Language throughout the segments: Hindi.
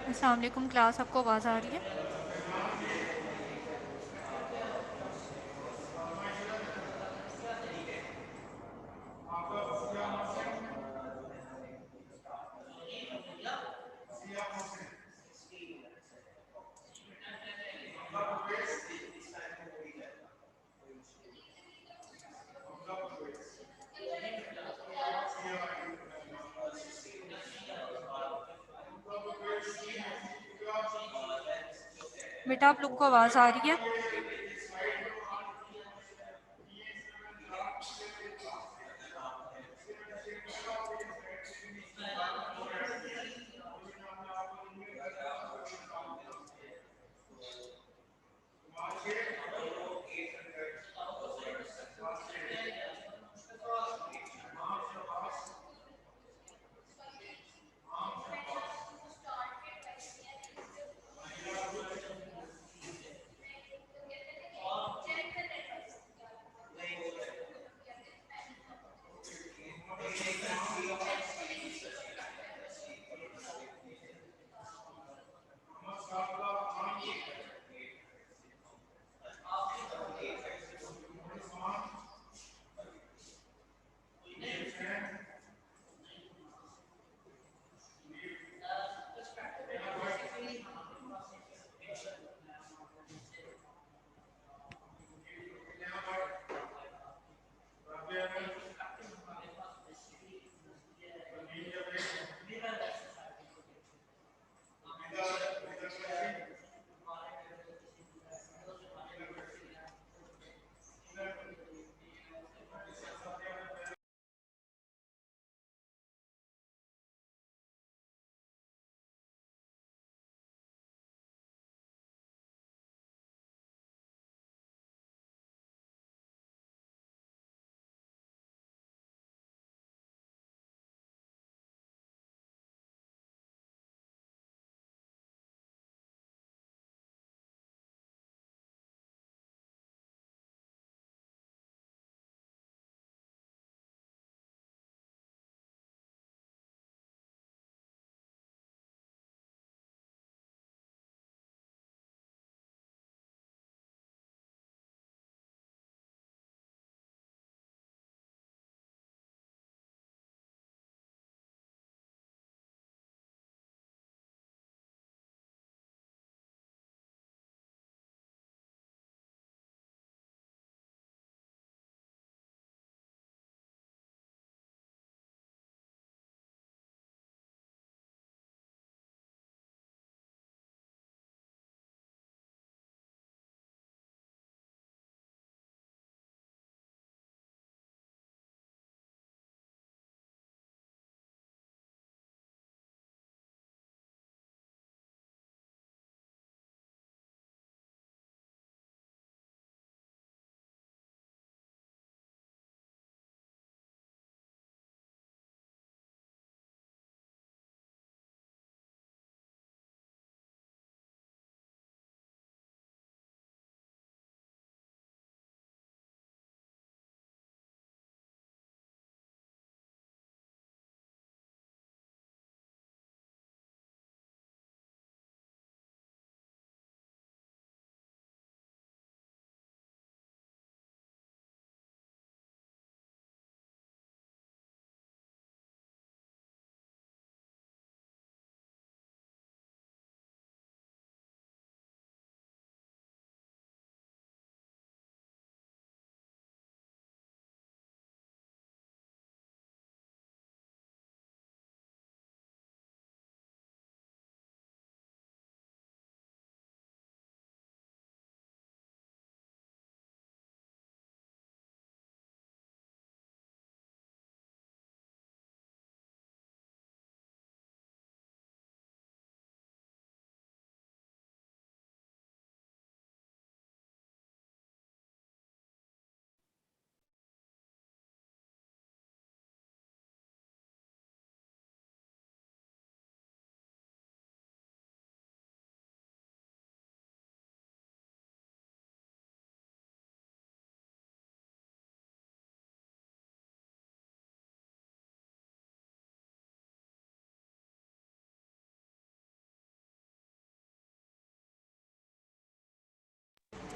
अस्सलाम वालेकुम क्लास, आपको आवाज़ आ रही है? बेटा, आप लोग को आवाज़ आ रही है?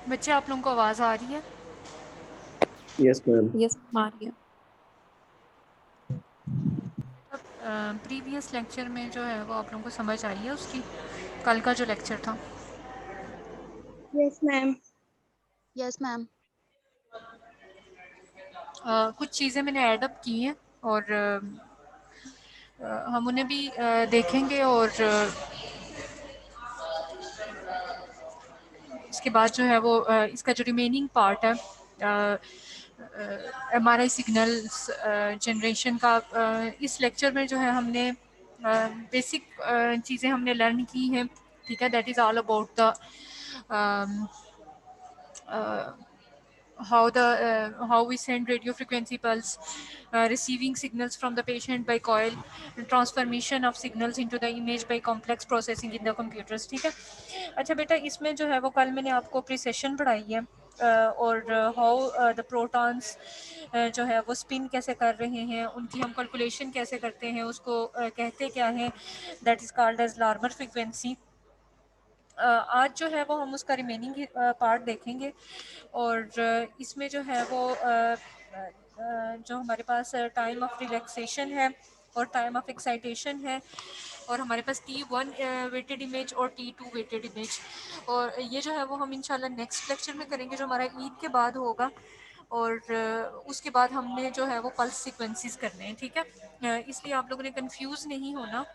बच्चे आप लोगों को आवाज़ आ रही है? Yes ma'am. यस आ रही है। प्रीवियस लेक्चर में जो है वो आप लोगों को समझ आई है उसकी, कल का जो लेक्चर था? Yes ma'am. Yes ma'am. कुछ चीज़ें मैंने ऐड अप की हैं और हम उन्हें भी देखेंगे और इसके बाद जो है वो इसका जो रिमेनिंग पार्ट है MRI सिग्नल्स जनरेशन का, इस लेक्चर में जो है हमने बेसिक चीज़ें हमने लर्न की हैं, ठीक है। That is all about the how we send radio frequency pulse, receiving signals from the patient by coil, transformation of signals into the image by complex processing in the computers, ठीक है। अच्छा बेटा, इसमें जो है वो कल मैंने आपको प्रिसेशन पढ़ाई है और हाउ द प्रोटॉन्स जो है वो स्पिन कैसे कर रहे हैं, उनकी हम कैलकुलेशन कैसे करते हैं, उसको कहते क्या है, that is called as Larmor frequency. आज जो है वो हम उसका रिमेनिंग पार्ट देखेंगे और इसमें जो है वो जो हमारे पास टाइम ऑफ रिलैक्सेशन है और टाइम ऑफ एक्साइटेशन है और हमारे पास T1 वेटेड इमेज और T2 वेटेड इमेज, और ये जो है वो हम इंशाल्लाह नेक्स्ट लेक्चर में करेंगे जो हमारा ईद के बाद होगा। और उसके बाद हमने जो है वो पल्स सीक्वेंसेस करने हैं, ठीक है। इसलिए आप लोगों ने कंफ्यूज नहीं होना,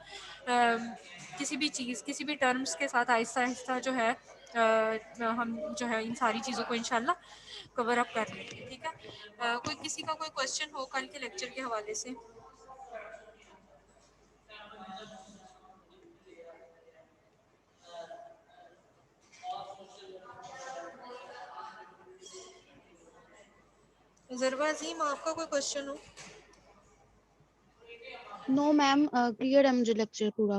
किसी भी चीज़ किसी भी टर्म्स के साथ आहिस्ता आहिस्ता जो है हम जो है इन सारी चीज़ों को इंशाल्लाह कवर अप कर लेंगे, ठीक है। कोई किसी का कोई क्वेश्चन हो कल के लेक्चर के हवाले से? ज़रवा अजीम, आपका कोई क्वेश्चन हो? नो मैम, क्लियर है मुझे लेक्चर पूरा।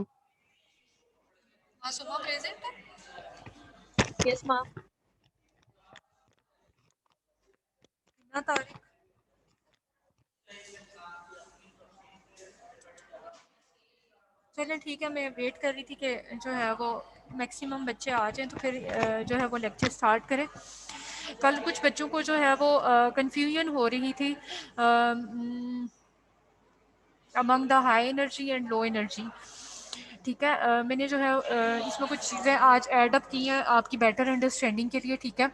मासूमा प्रेजेंट है? Yes ma'am. ना तारीख? चलें ठीक है, मैं वेट कर रही थी कि जो है वो मैक्सिमम बच्चे आ जाएं तो फिर जो है वो लेक्चर स्टार्ट करें। कल कुछ बच्चों को जो है वो कंफ्यूजन हो रही थी among the high energy and low energy, ठीक है। मैंने जो है इसमें कुछ चीज़ें आज ऐड अप की हैं आपकी बेटर अंडरस्टैंडिंग के लिए, ठीक है।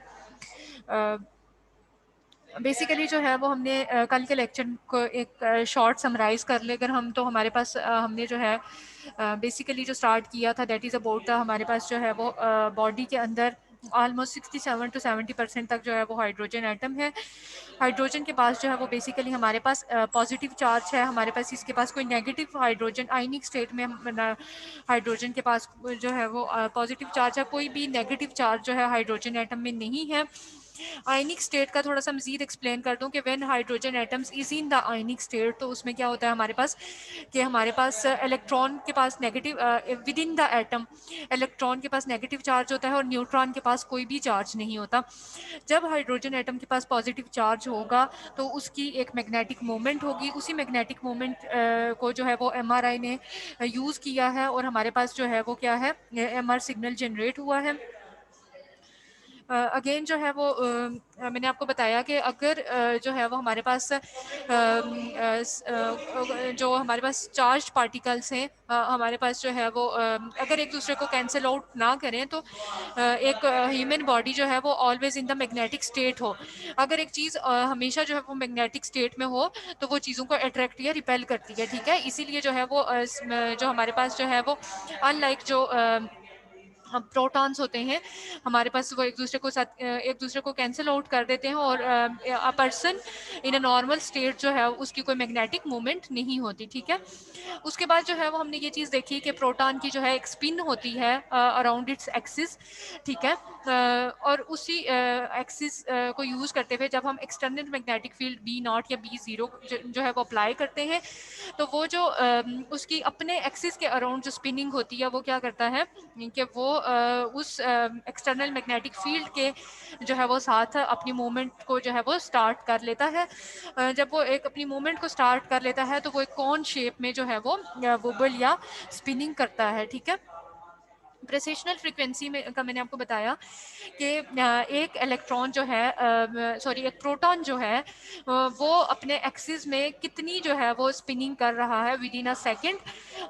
बेसिकली जो है वो हमने कल के लेक्चर को एक शॉर्ट समराइज़ कर ले अगर हम, तो हमारे पास हमने जो है बेसिकली जो स्टार्ट किया था दैट इज़ अबाउट द, हमारे पास जो है वो बॉडी के अंदर ऑलमोस्ट 67 to 70% तक जो है वो हाइड्रोजन एटम है। हाइड्रोजन के पास जो है वो बेसिकली हमारे पास पॉजिटिव चार्ज है, हमारे पास इसके पास कोई नेगेटिव हाइड्रोजन आयनिक स्टेट में हाइड्रोजन के पास जो है वो पॉजिटिव चार्ज है, कोई भी नेगेटिव चार्ज जो है हाइड्रोजन एटम में नहीं है। आयनिक स्टेट का थोड़ा सा मजीद एक्सप्लेन कर दूं कि when hydrogen atoms is in the ionic state, तो उसमें क्या होता है हमारे पास कि हमारे पास इलेक्ट्रॉन के पास negative within the atom electron के पास नेगेटिव चार्ज होता है और न्यूट्रॉन के पास कोई भी चार्ज नहीं होता। जब हाइड्रोजन एटम के पास पॉजिटिव चार्ज होगा तो उसकी एक मैग्नेटिक मोमेंट होगी, उसी मैग्नेटिक मोमेंट को जो है वो एमआरआई ने यूज़ किया है और हमारे पास जो है वो क्या है, एमआर सिग्नल जनरेट हुआ है। अगेन जो है वो मैंने आपको बताया कि अगर जो है वो हमारे पास जो हमारे पास चार्ज पार्टिकल्स हैं, हमारे पास जो है वो अगर एक दूसरे को कैंसिल आउट ना करें तो एक ह्यूमन बॉडी जो है वो always in the magnetic state हो। अगर एक चीज़ हमेशा जो है वो मैग्नेटिक स्टेट में हो तो वो चीज़ों को अट्रैक्ट या रिपेल करती है, ठीक है। इसीलिए जो है वो जो हमारे पास जो है वो अनलाइक जो प्रोटॉन्स होते हैं हमारे पास, वो एक दूसरे को कैंसिल आउट कर देते हैं और a person in a normal state जो है उसकी कोई मैग्नेटिक मूवमेंट नहीं होती, ठीक है। उसके बाद जो है वो हमने ये चीज़ देखी कि प्रोटॉन की जो है एक स्पिन होती है अराउंड इट्स एक्सिस, ठीक है। और उसी एक्सिस को यूज़ करते हुए जब हम एक्सटर्नल मैग्नेटिक फील्ड B0 या B0 जो है वो अप्लाई करते हैं तो वो जो उसकी अपने एक्सिस के अराउंड जो स्पिनिंग होती है वो क्या करता है कि वो उस एक्सटर्नल मैग्नेटिक फील्ड के जो है वो साथ अपनी मूवमेंट को जो है वो स्टार्ट कर लेता है। जब वो एक अपनी मूवमेंट को स्टार्ट कर लेता है तो वो एक कॉन शेप में जो है वो बुबल या स्पिनिंग करता है, ठीक है। प्रेसिशनल फ्रीक्वेंसी में का मैंने आपको बताया कि एक इलेक्ट्रॉन जो है सॉरी एक प्रोटॉन जो है वो अपने एक्सिस में कितनी जो है वो स्पिनिंग कर रहा है विद इन अ सेकेंड,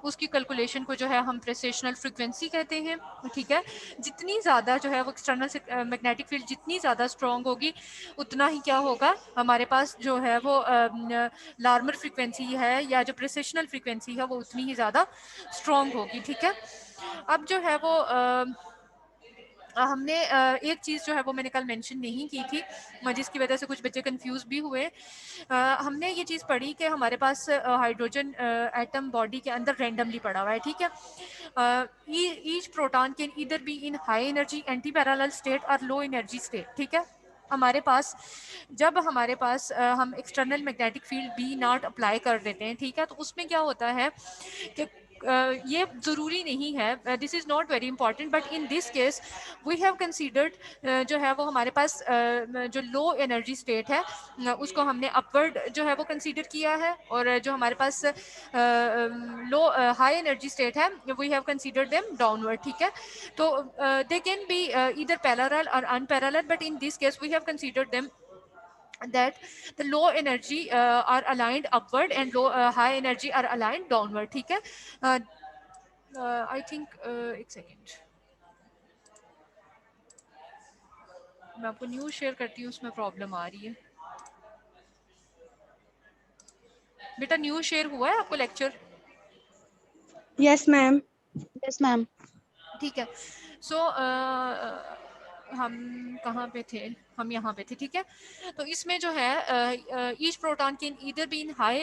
उसकी कैलकुलेशन को जो है हम प्रेसिशनल फ्रीक्वेंसी कहते हैं। ठीक है, जितनी ज़्यादा जो है वो एक्सटर्नल मैग्नेटिक फील्ड जितनी ज़्यादा स्ट्रॉन्ग होगी उतना ही क्या होगा हमारे पास जो है वो लार्मर फ्रीक्वेंसी है या जो प्रेसिशनल फ्रीक्वेंसी है वो उतनी ही ज़्यादा स्ट्रॉन्ग होगी। ठीक है, अब जो है वो हमने एक चीज़ जो है वो मैंने कल मेंशन नहीं की थी जिसकी वजह से कुछ बच्चे कंफ्यूज भी हुए। हमने ये चीज़ पढ़ी कि हमारे पास हाइड्रोजन एटम बॉडी के अंदर रैंडमली पड़ा हुआ है। ठीक है, each proton can either be in high energy anti parallel state और लो एनर्जी स्टेट। ठीक है, हमारे पास जब हमारे पास हम external magnetic field B naught apply कर देते हैं, ठीक है, तो उसमें क्या होता है कि ये ज़रूरी नहीं है, this is not very important, but in this case we have considered जो है वो हमारे पास जो लो एनर्जी स्टेट है उसको हमने अपवर्ड जो है वो कंसीडर किया है, और जो हमारे पास लो हाई एनर्जी स्टेट है we have considered them downward. ठीक है, तो they can be either parallel और unparallel, but in this case we have considered them that the low energy are aligned upward and low high energy are aligned downward। ठीक है, आई थिंक एक सेकेंड मैं आपको न्यूज़ शेयर करती हूँ, उसमें प्रॉब्लम आ रही है। बेटा न्यूज़ शेयर हुआ है आपको lecture? Yes, ma'am. Yes, ma'am. ठीक है, सो हम कहाँ पे थे, हम यहाँ पे थे। ठीक है, तो इसमें जो है each proton can either be in high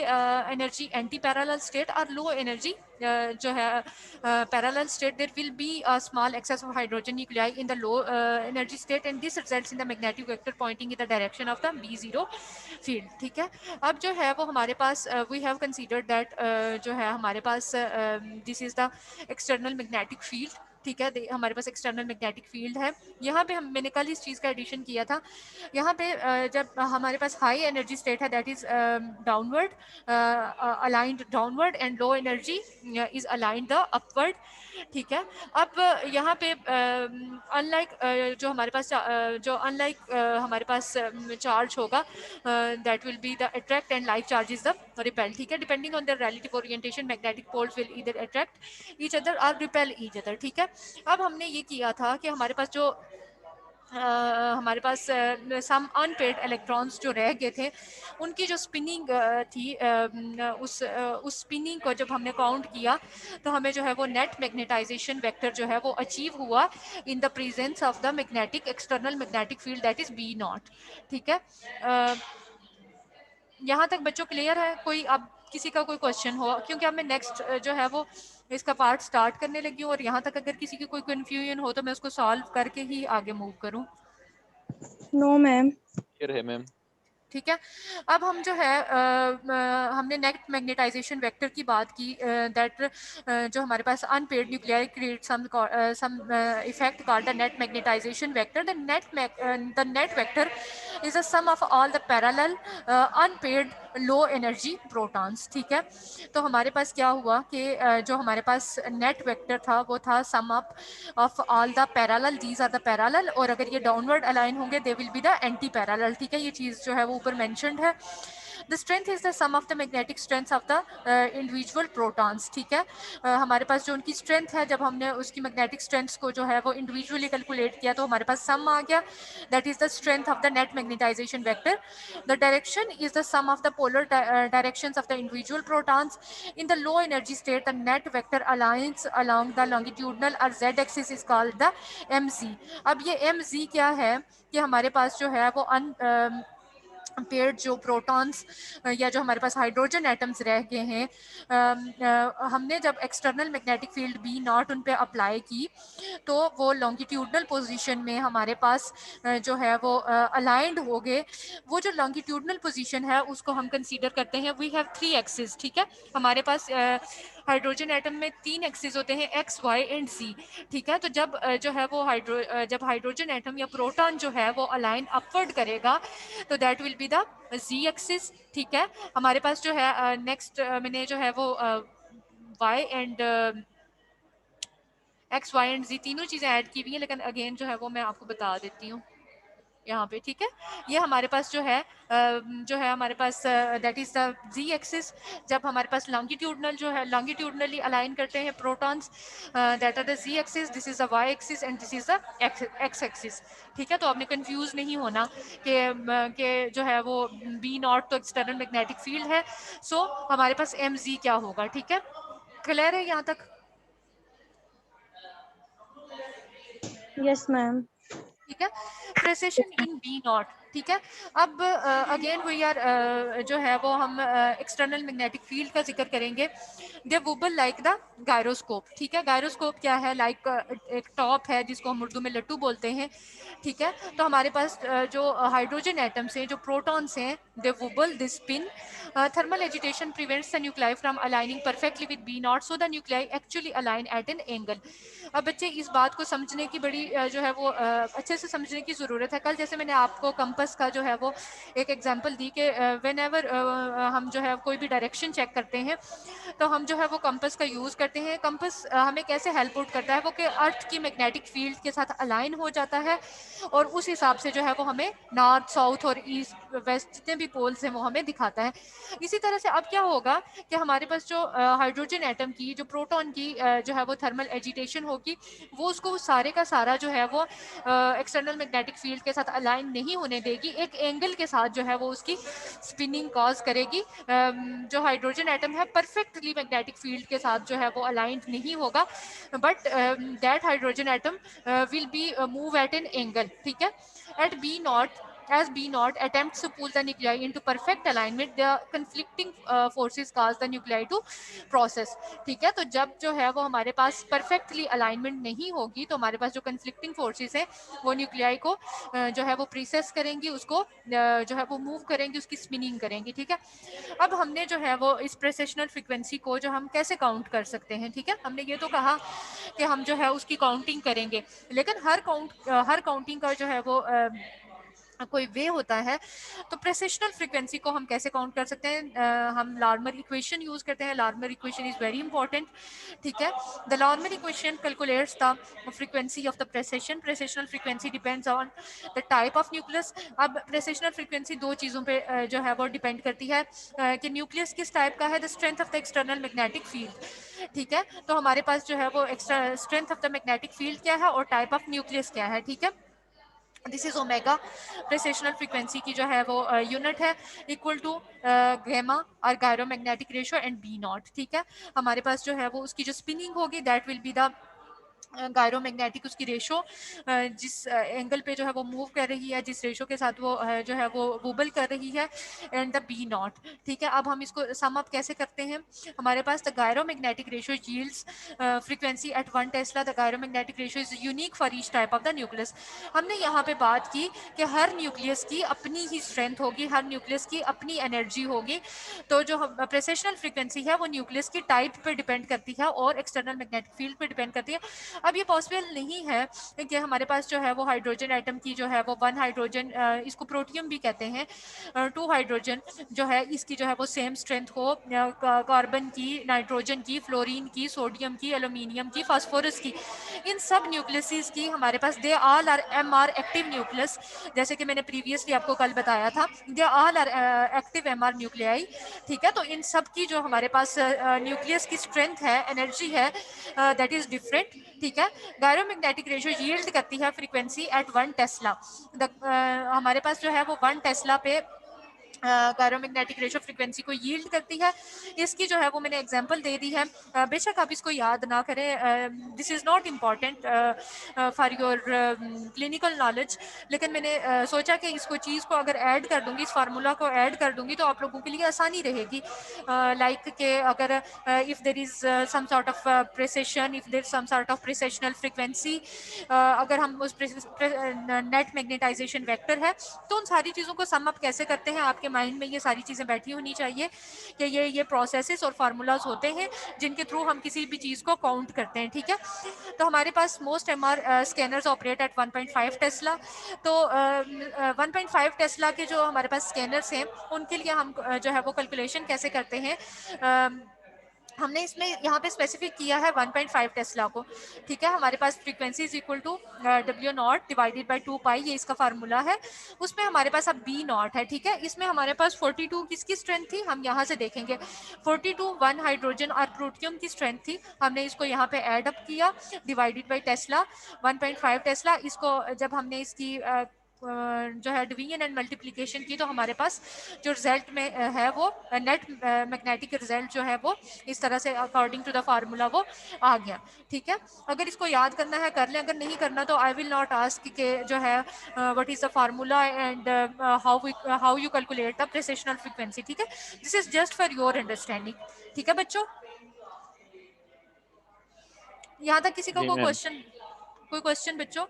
energy anti parallel state और लो एनर्जी जो है parallel state. There will be a small excess of hydrogen nuclei in the low energy state and this results in the magnetic vector pointing in the direction of the B0 field. ठीक है, अब जो है वो हमारे पास वी हैव कंसीडर्ड दैट जो है हमारे पास this is the external magnetic field. ठीक है, हमारे पास एक्सटर्नल मैग्नेटिक फील्ड है। यहाँ पे हम मैंने कल इस चीज़ का एडिशन किया था। यहाँ पे जब हमारे पास हाई एनर्जी स्टेट है that is downward aligned downward and low energy is aligned the upward. ठीक है, अब यहाँ पे जो हमारे पास जो अनलाइक हमारे पास चार्ज होगा that will be the attract and like charge is the repel. ठीक है, depending on the relative orientation magnetic poles will either attract each other or repel each other. ठीक है, अब हमने ये किया था कि हमारे पास जो हमारे पास सम अनपेड इलेक्ट्रॉन्स जो रह गए थे उनकी जो स्पिनिंग थी उस स्पिनिंग को जब हमने काउंट किया तो हमें जो है वो नेट मैग्नेटाइजेशन वेक्टर जो है वो अचीव हुआ in the presence of the magnetic external magnetic field that is B0। ठीक है, यहाँ तक बच्चों क्लियर है? कोई अब किसी का कोई क्वेश्चन हो, क्योंकि अब मैं नेक्स्ट जो है वो इसका पार्ट स्टार्ट करने लगी हूँ, और यहाँ तक अगर किसी की कोई कन्फ्यूजन हो तो मैं उसको सॉल्व करके ही आगे मूव करूँ। No, ma'am. क्लियर है मैम। ठीक है, अब हम जो है हमने नेट मैग्नेटाइजेशन वेक्टर की बात की दैट जो हमारे पास unpaired nuclear create some effect called the net magnetisation vector. The net vector is a sum of all the parallel unpaired low energy protons. ठीक है, तो हमारे पास क्या हुआ कि जो हमारे पास नेट वेक्टर था वो था sum up of all the parallel, these are the parallel, और अगर ये डाउनवर्ड अलाइन होंगे they will be the anti parallel. ठीक है, ये चीज़ जो है वो ऊपर मेंशन्ड है। The strength is the sum of the magnetic strength of the individual protons. ठीक है, हमारे पास जो उनकी स्ट्रेंथ है जब हमने उसकी मैग्नेटिक स्ट्रेंथ्स को जो है वो इंडिविजुअली कैलकुलेट किया तो हमारे पास सम आ गया, that is the strength of the net magnetisation vector. The direction is the sum of the polar directions of the individual protons. In the low energy state, the net vector aligns along the longitudinal or z axis is called the mz। अब ये mz क्या है कि हमारे पास जो है वो पेड़ जो प्रोटॉन्स या जो हमारे पास हाइड्रोजन एटम्स रह गए हैं हमने जब एक्सटर्नल मैग्नेटिक फील्ड B0 उन पे अप्लाई की तो वो लॉन्गिट्यूडनल पोजीशन में हमारे पास जो है वो अलाइंड हो गए। वो जो लॉन्गिट्यूडनल पोजीशन है उसको हम कंसीडर करते हैं वी हैव 3 एक्सिस। ठीक है, हमारे पास हाइड्रोजन एटम में 3 एक्सिस होते हैं X, Y एंड Z। ठीक है, तो जब जो है वो जब हाइड्रोजन एटम या प्रोटॉन जो है वो अलाइन अपवर्ड करेगा तो that will be the Z axis. ठीक है, हमारे पास जो है नेक्स्ट मैंने जो है वो Y and x y and z तीनों चीज़ें ऐड की हुई हैं, लेकिन अगेन जो है वो मैं आपको बता देती हूँ यहाँ पे, ठीक है। ये हमारे पास जो है हमारे पास that is the z axis. जब हमारे पास लॉन्गिट्यूडनल जो है लॉन्गिट्यूडनली अलाइन करते हैं protons, that are the z axis, this is the y axis and this is the x axis, ठीक है। तो आपने कंफ्यूज नहीं होना कि जो है वो बी नॉट तो एक्सटर्नल मैग्नेटिक फील्ड है, सो हमारे पास एम जी क्या होगा, ठीक है। क्लियर है यहाँ तक? Yes, ma'am. ठीक है। प्रेसिशन इन बी नॉट, ठीक है। अब अगेन वी आर जो है वो हम एक्सटर्नल मैग्नेटिक फील्ड का जिक्र करेंगे। दे वुबल लाइक द गायरोस्कोप, ठीक है। गायरोस्कोप क्या है? लाइक एक टॉप है जिसको हम उर्दू में लट्टू बोलते हैं, ठीक है। तो हमारे पास जो हाइड्रोजन एटम्स हैं, जो प्रोटॉन्स हैं, they wobble, they spin. Thermal agitation prevents the nuclei from aligning perfectly with B nought, so the nuclei actually align at an angle. अब बच्चे इस बात को समझने की बड़ी जो है वो अच्छे से समझने की ज़रूरत है। कल जैसे मैंने आपको कंपस का जो है वो एक एग्जांपल दी कि व्हेन एवर हम जो है कोई भी डायरेक्शन चेक करते हैं तो हम जो है वो कंपस का यूज़ करते हैं। कंपस हमें कैसे हेल्प आउट करता है? वो कि अर्थ की मैग्नेटिक फील्ड के साथ अलाइन हो जाता है और उस हिसाब से जो है वो हमें नॉर्थ साउथ और ईस्ट वेस्ट जितने भी पोल्स हैं वो हमें दिखाता है। इसी तरह से अब क्या होगा कि हमारे पास जो हाइड्रोजन एटम की, जो प्रोटॉन की जो है वो थर्मल एजिटेशन होगी, वो उसको सारे का सारा जो है वो एक्सटर्नल मैग्नेटिक फील्ड के साथ अलाइन नहीं होने देगी, एक एंगल के साथ जो है वो उसकी स्पिनिंग कॉज करेगी। जो हाइड्रोजन एटम है परफेक्टली मैग्नेटिक फील्ड के साथ जो है वो अलाइंड नहीं होगा, but that hydrogen atom will be move at an angle, ठीक है। At B naught, as B naught attempts to pull the nuclei into perfect alignment, the conflicting forces cause the nuclei to process, ठीक है। तो जब जो है वो हमारे पास परफेक्टली अलाइनमेंट नहीं होगी तो हमारे पास जो conflicting forces हैं वो न्यूक्लियाई को जो है वो प्रीसेस करेंगी, उसको जो है वो मूव करेंगी, उसकी स्पिनिंग करेंगी, ठीक है। अब हमने जो है वो इस प्रेसेशनल फ्रीक्वेंसी को जो हम कैसे काउंट कर सकते हैं, ठीक है। हमने ये तो कहा कि हम जो है उसकी काउंटिंग करेंगे, लेकिन हर काउंटिंग का जो है वो कोई वे होता है। तो प्रेसिशनल फ्रीक्वेंसी को हम कैसे काउंट कर सकते हैं? हम लार्मर इक्वेशन यूज करते हैं। Larmor equation is very important, ठीक है। The Larmor equation calculates the frequency of the precession. Precessional frequency depends on the type of nucleus. अब प्रेसिशनल फ्रीक्वेंसी दो चीज़ों पे जो है वो डिपेंड करती है कि न्यूक्लियस किस टाइप का है। The strength of the external magnetic field, ठीक है। तो हमारे पास जो है वो strength of the magnetic field क्या है और टाइप ऑफ न्यूक्लियस क्या है, ठीक है। This is omega. Precessional frequency की जो है वो यूनिट है इक्वल टू गैमा और gyromagnetic ratio and B not, ठीक है। हमारे पास जो है वो उसकी जो स्पिनिंग होगी that will be the gyromagnetic, उसकी रेशो जिस एंगल पे जो है वो मूव कर रही है, जिस रेशो के साथ वो जो है वो वूबल कर रही है, एंड द बी नॉट, ठीक है। अब हम इसको सम अप कैसे करते हैं? हमारे पास the gyromagnetic ratio yields frequency at 1 tesla. The gyromagnetic ratio is unique for each type of the nucleus. हमने यहाँ पे बात की कि हर न्यूक्लियस की अपनी ही स्ट्रेंथ होगी, हर न्यूक्लियस की अपनी एनर्जी होगी। तो जो प्रेसेशनल फ्रीक्वेंसी है वो न्यूक्लियस की टाइप पे डिपेंड करती है और एक्सटर्नल मैग्नेटिक फील्ड पे डिपेंड करती है। अब ये पॉसिबल नहीं है कि हमारे पास जो है वो हाइड्रोजन एटम की जो है वो वन हाइड्रोजन, इसको प्रोटियम भी कहते हैं, टू हाइड्रोजन जो है इसकी जो है वो सेम स्ट्रेंथ हो कार्बन की, नाइट्रोजन की, फ्लोरीन की, सोडियम की, एल्यूमिनियम की, फास्फोरस की, इन सब न्यूक्लियस की हमारे पास they all are M R active nucleus. जैसे कि मैंने प्रीवियसली आपको कल बताया था, they all are active M R nuclei, ठीक है। तो इन सब की जो हमारे पास न्यूक्लियस की स्ट्रेंथ है, एनर्जी है, दैट इज डिफरेंट, ठीक है। गायरोमैग्नेटिक रेशियो यील्ड करती है फ्रीक्वेंसी एट 1 टेस्ला। हमारे पास जो है वो 1 टेस्ला पे गायरोमैग्नेटिक रेशो फ्रीक्वेंसी को यील्ड करती है। इसकी जो है वो मैंने एग्जांपल दे दी है, बेशक आप इसको याद ना करें, this is not important for your clinical knowledge, लेकिन मैंने सोचा कि इसको चीज़ को अगर ऐड कर दूंगी, इस फार्मूला को ऐड कर दूंगी तो आप लोगों के लिए आसानी रहेगी। लाइक के अगर if there is some sort of precession, if there some sort of precessional frequency, अगर हम उस नेट मैग्नेटाइजेशन वेक्टर है, तो उन सारी चीज़ों को सम अप कैसे करते हैं, आपके माइंड में ये सारी चीज़ें बैठी होनी चाहिए कि ये प्रोसेसेस और फार्मूलाज होते हैं जिनके थ्रू हम किसी भी चीज़ को काउंट करते हैं, ठीक है। तो हमारे पास most M R scanners operate at 1.5 tesla. तो 1.5 टेस्ला के जो हमारे पास स्कैनर्स हैं उनके लिए हम जो है वो कैलकुलेशन कैसे करते हैं? हमने इसमें यहाँ पे स्पेसिफिक किया है 1.5 टेस्ला को, ठीक है। हमारे पास frequency is equal to W nought divided by 2 pi, ये इसका फार्मूला है। उसमें हमारे पास अब बी नॉट है, ठीक है। इसमें हमारे पास 42 किसकी स्ट्रेंथ थी, हम यहाँ से देखेंगे। 42 1 हाइड्रोजन और प्रोटियम की स्ट्रेंथ थी। हमने इसको यहाँ पे ऐड अप किया, डिवाइडेड बाई टेस्ला 1.5 टेस्ला। इसको जब हमने इसकी जो है डिवीजन एंड मल्टीप्लिकेशन की, तो हमारे पास जो रिजल्ट में है वो नेट मैग्नेटिक रिजल्ट जो है वो इस तरह से अकॉर्डिंग टू द फार्मूला वो आ गया, ठीक है। अगर इसको याद करना है कर लें, अगर नहीं करना तो आई विल नॉट आस्क के जो है what is the formula and how you calculate the precessional frequency, ठीक है। This is just for your understanding, ठीक है बच्चों। यहाँ तक किसी का जी कोई मैम। क्वेश्चन बच्चों?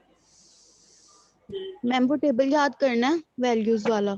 मैम वो टेबल याद करना है वैल्यूज वाला।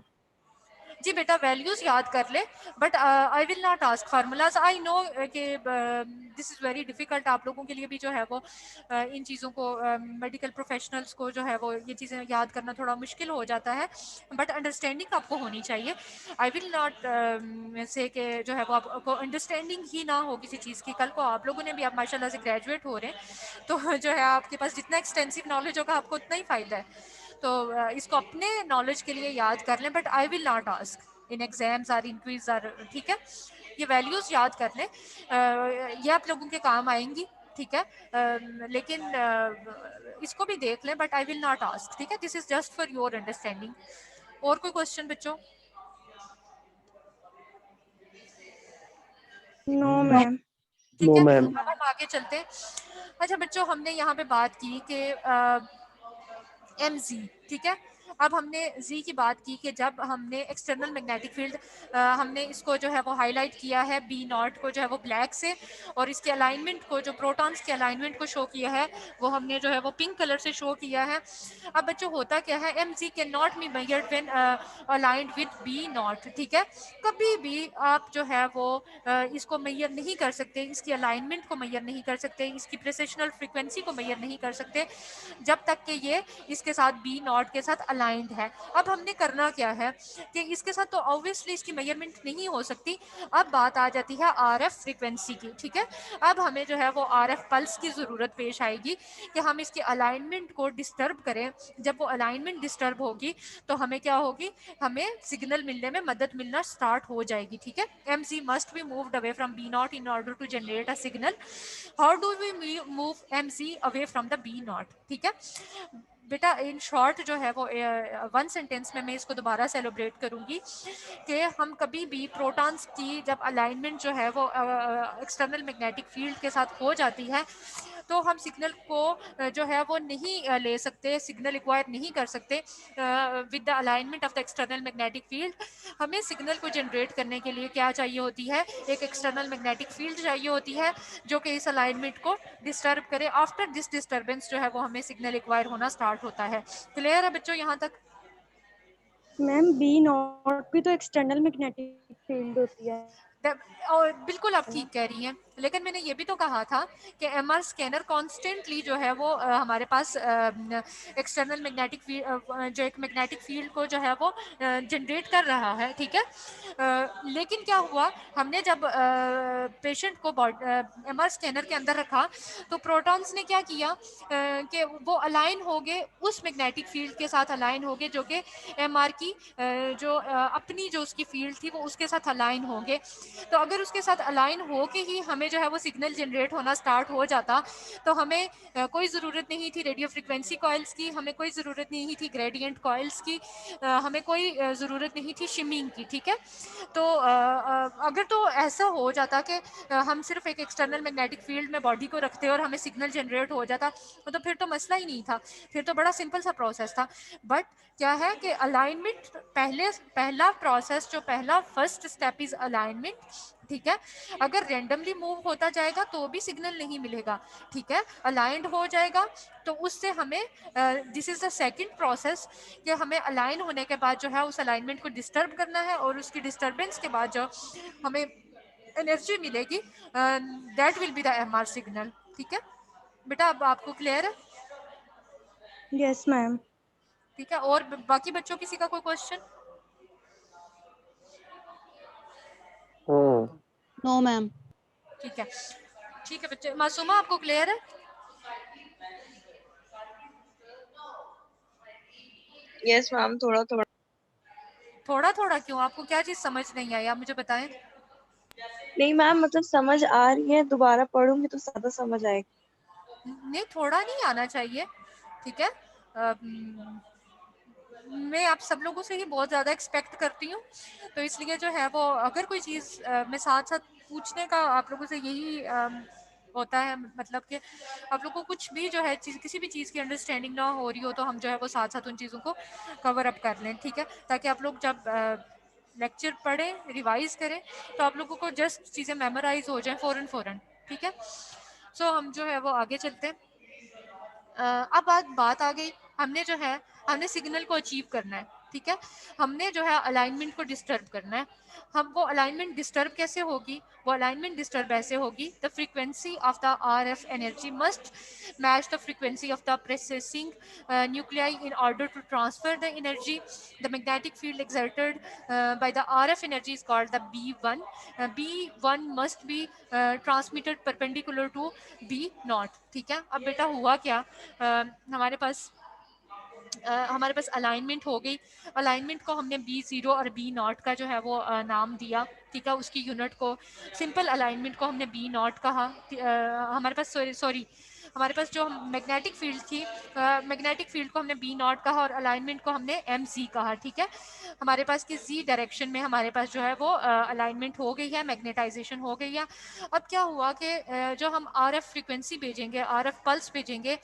जी बेटा वैल्यूज याद कर ले, but I will not ask formulas. I know कि दिस इज़ वेरी डिफ़िकल्ट, आप लोगों के लिए भी जो है वो इन चीज़ों को मेडिकल प्रोफेशनल्स को जो है वो ये चीज़ें याद करना थोड़ा मुश्किल हो जाता है, बट अंडरस्टैंडिंग आपको होनी चाहिए। आई विल नॉट से कि जो है वो आपको अंडरस्टैंडिंग ही ना हो किसी चीज़ की। कल को आप लोगों ने भी, आप माशाल्लाह से ग्रेजुएट हो रहे हैं, तो जो है आपके पास जितना एक्सटेंसिव नॉलेज होगा आपको उतना ही फ़ायदा है। तो इसको अपने नॉलेज के लिए याद कर लें, but I will not ask in exams और इन क्विज और, ठीक है। ये वैल्यूज याद कर लें, ये आप लोगों के काम आएंगी, ठीक है। लेकिन इसको भी देख लें, but I will not ask, ठीक है। This is just for your understanding. और कोई क्वेश्चन बच्चों? No, ma'am. ठीक नो है, मैम। अब हम आगे चलते हैं। अच्छा बच्चों, हमने यहाँ पे बात की कि एम जी, ठीक है। अब हमने जी की बात की कि जब हमने एक्सटर्नल मैग्नेटिक फील्ड, हमने इसको जो है वो हाईलाइट किया है बी नॉट को जो है वो ब्लैक से, और इसके अलाइनमेंट को, जो प्रोटॉन्स के अलाइनमेंट को शो किया है वो हमने जो है वो पिंक कलर से शो किया है। अब बच्चों होता क्या है, M z can not be measured when aligned with B not, ठीक है। कभी भी आप जो है वो इसको मेजर नहीं कर सकते, इसकी अलाइनमेंट को मेजर नहीं कर सकते, इसकी प्रेसेशनल फ्रीक्वेंसी को मेजर नहीं कर सकते जब तक कि ये इसके साथ बी नॉट के साथ अलाइंड है। अब हमने करना क्या है कि इसके साथ तो ऑब्वियसली इसकी मेजरमेंट नहीं हो सकती। अब बात आ जाती है आरएफ फ्रीक्वेंसी की, ठीक है। अब हमें जो है वो आरएफ पल्स की ज़रूरत पेश आएगी कि हम इसकी अलाइनमेंट को डिस्टर्ब करें। जब वो अलाइनमेंट डिस्टर्ब होगी तो हमें क्या होगी, हमें सिग्नल मिलने में मदद मिलना स्टार्ट हो जाएगी, ठीक है। M z must be moved away from B naught in order to generate a signal. How do we move M z away from the B not, ठीक है बेटा। इन शॉर्ट जो है वो वन सेंटेंस में मैं इसको दोबारा सेलिब्रेट करूंगी कि हम कभी भी प्रोटॉन्स की जब अलाइनमेंट जो है वो एक्सटर्नल मैग्नेटिक फील्ड के साथ हो जाती है, तो हम सिग्नल को जो है वो नहीं ले सकते, सिग्नल एक्वायर नहीं कर सकते with the alignment of the external magnetic field. हमें सिग्नल को जनरेट करने के लिए क्या चाहिए होती है, एक एक्सटर्नल मैग्नेटिक फील्ड चाहिए होती है जो कि इस अलाइनमेंट को डिस्टर्ब करे। आफ्टर दिस डिस्टर्बेंस जो है वो हमें सिग्नल एक्वायर होना स्टार्ट होता है। क्लियर है बच्चों यहाँ तक? मैम बी नॉट भी तो एक्सटर्नल मैग्नेटिक फील्ड होती है और बिल्कुल आप ना। ठीक कह रही हैं, लेकिन मैंने ये भी तो कहा था कि एमआर स्कैनर कॉन्स्टेंटली जो है वो हमारे पास एक्सटर्नल मैग्नेटिक फील्ड, जो एक मैग्नेटिक फील्ड को जो है वो जनरेट कर रहा है, ठीक है। लेकिन क्या हुआ, हमने जब पेशेंट को एमआर स्कैनर के अंदर रखा तो प्रोटॉन्स ने क्या किया कि वो अलाइन हो गए उस मैग्नेटिक फील्ड के साथ, अलाइन हो गए जो कि एमआर की जो अपनी जो उसकी फील्ड थी वो उसके साथ अलाइन हो गए। तो अगर उसके साथ अलाइन हो के ही हमें जो है वो सिग्नल जनरेट होना स्टार्ट हो जाता, तो हमें कोई ज़रूरत नहीं थी रेडियो फ्रिक्वेंसी कॉइल्स की, हमें कोई ज़रूरत नहीं थी ग्रेडियंट कॉइल्स की, हमें कोई ज़रूरत नहीं थी शिमिंग की, ठीक है। तो अगर तो ऐसा हो जाता कि हम सिर्फ एक एक्सटर्नल मैग्नेटिक फील्ड में बॉडी को रखते और हमें सिग्नल जनरेट हो जाता, तो फिर तो मसला ही नहीं था, फिर तो बड़ा सिंपल सा प्रोसेस था। बट क्या है कि अलाइनमेंट, पहला प्रोसेस, जो पहला फर्स्ट स्टेप इज अलाइनमेंट, ठीक है। अगर रेंडमली मूव होता जाएगा तो भी सिग्नल नहीं मिलेगा, ठीक है। अलाइंड हो जाएगा तो उससे हमें, this is the second process, कि हमें अलाइन होने के बाद जो है उस अलाइनमेंट को डिस्टर्ब करना है, और उसकी डिस्टर्बेंस के बाद जो हमें एनर्जी मिलेगी, that will be the MR signal, ठीक है बेटा। अब आपको क्लियर है? Yes ma'am. ठीक है, और बाकी बच्चों किसी का कोई क्वेश्चन? हाँ। No ma'am. ठीक है, ठीक है बच्चे। मासूमा आपको क्लियर है? यस मैम, थोड़ा थोड़ा। थोड़ा थोड़ा क्यों? आपको क्या चीज समझ नहीं आई, आप मुझे बताएं। नहीं मैम, मतलब समझ आ रही है, दोबारा पढ़ूंगी तो ज्यादा समझ आएगी। नहीं, थोड़ा नहीं आना चाहिए, ठीक है। मैं आप सब लोगों से ही बहुत ज़्यादा एक्सपेक्ट करती हूँ, तो इसलिए जो है वो अगर कोई चीज़ मैं साथ साथ पूछने का आप लोगों से यही होता है, मतलब कि आप लोगों को कुछ भी जो है चीज़, किसी भी चीज़ की अंडरस्टैंडिंग ना हो रही हो तो हम जो है वो साथ साथ उन चीज़ों को कवर अप कर लें, ठीक है, ताकि आप लोग जब लेक्चर पढ़ें, रिवाइज करें, तो आप लोगों को जस्ट चीज़ें मेमोराइज हो जाएं फ़ौरन फ़ौरन, ठीक है। सो हम जो है वो आगे चलते हैं। अब बात आ गई, हमने सिग्नल को अचीव करना है, ठीक है। हमने जो है अलाइनमेंट को डिस्टर्ब करना है। हम वो अलाइनमेंट डिस्टर्ब कैसे होगी? वो अलाइनमेंट डिस्टर्ब ऐसे होगी, the frequency of the RF energy must match the frequency of the processing nuclei in order to transfer the energy. The magnetic field exerted by the RF energy is called the B1. B1 must be transmitted perpendicular to B0, ठीक है। अब बेटा हुआ क्या, हमारे पास अलाइनमेंट हो गई। अलाइनमेंट को हमने B0 और B0 का जो है वो नाम दिया, ठीक है। उसकी यूनिट को, सिंपल अलाइनमेंट को हमने B0 कहा। हमारे पास सॉरी हमारे पास जो मैग्नेटिक फील्ड थी, मैग्नेटिक फील्ड को हमने B0 कहा और अलाइनमेंट को हमने MC कहा, ठीक है। हमारे पास की Z डायरेक्शन में हमारे पास जो है वो अलाइनमेंट हो गई है, मैग्नेटाइजेशन हो गई है। अब क्या हुआ कि जो हम RF फ्रीक्वेंसी भेजेंगे, RF पल्स भेजेंगे,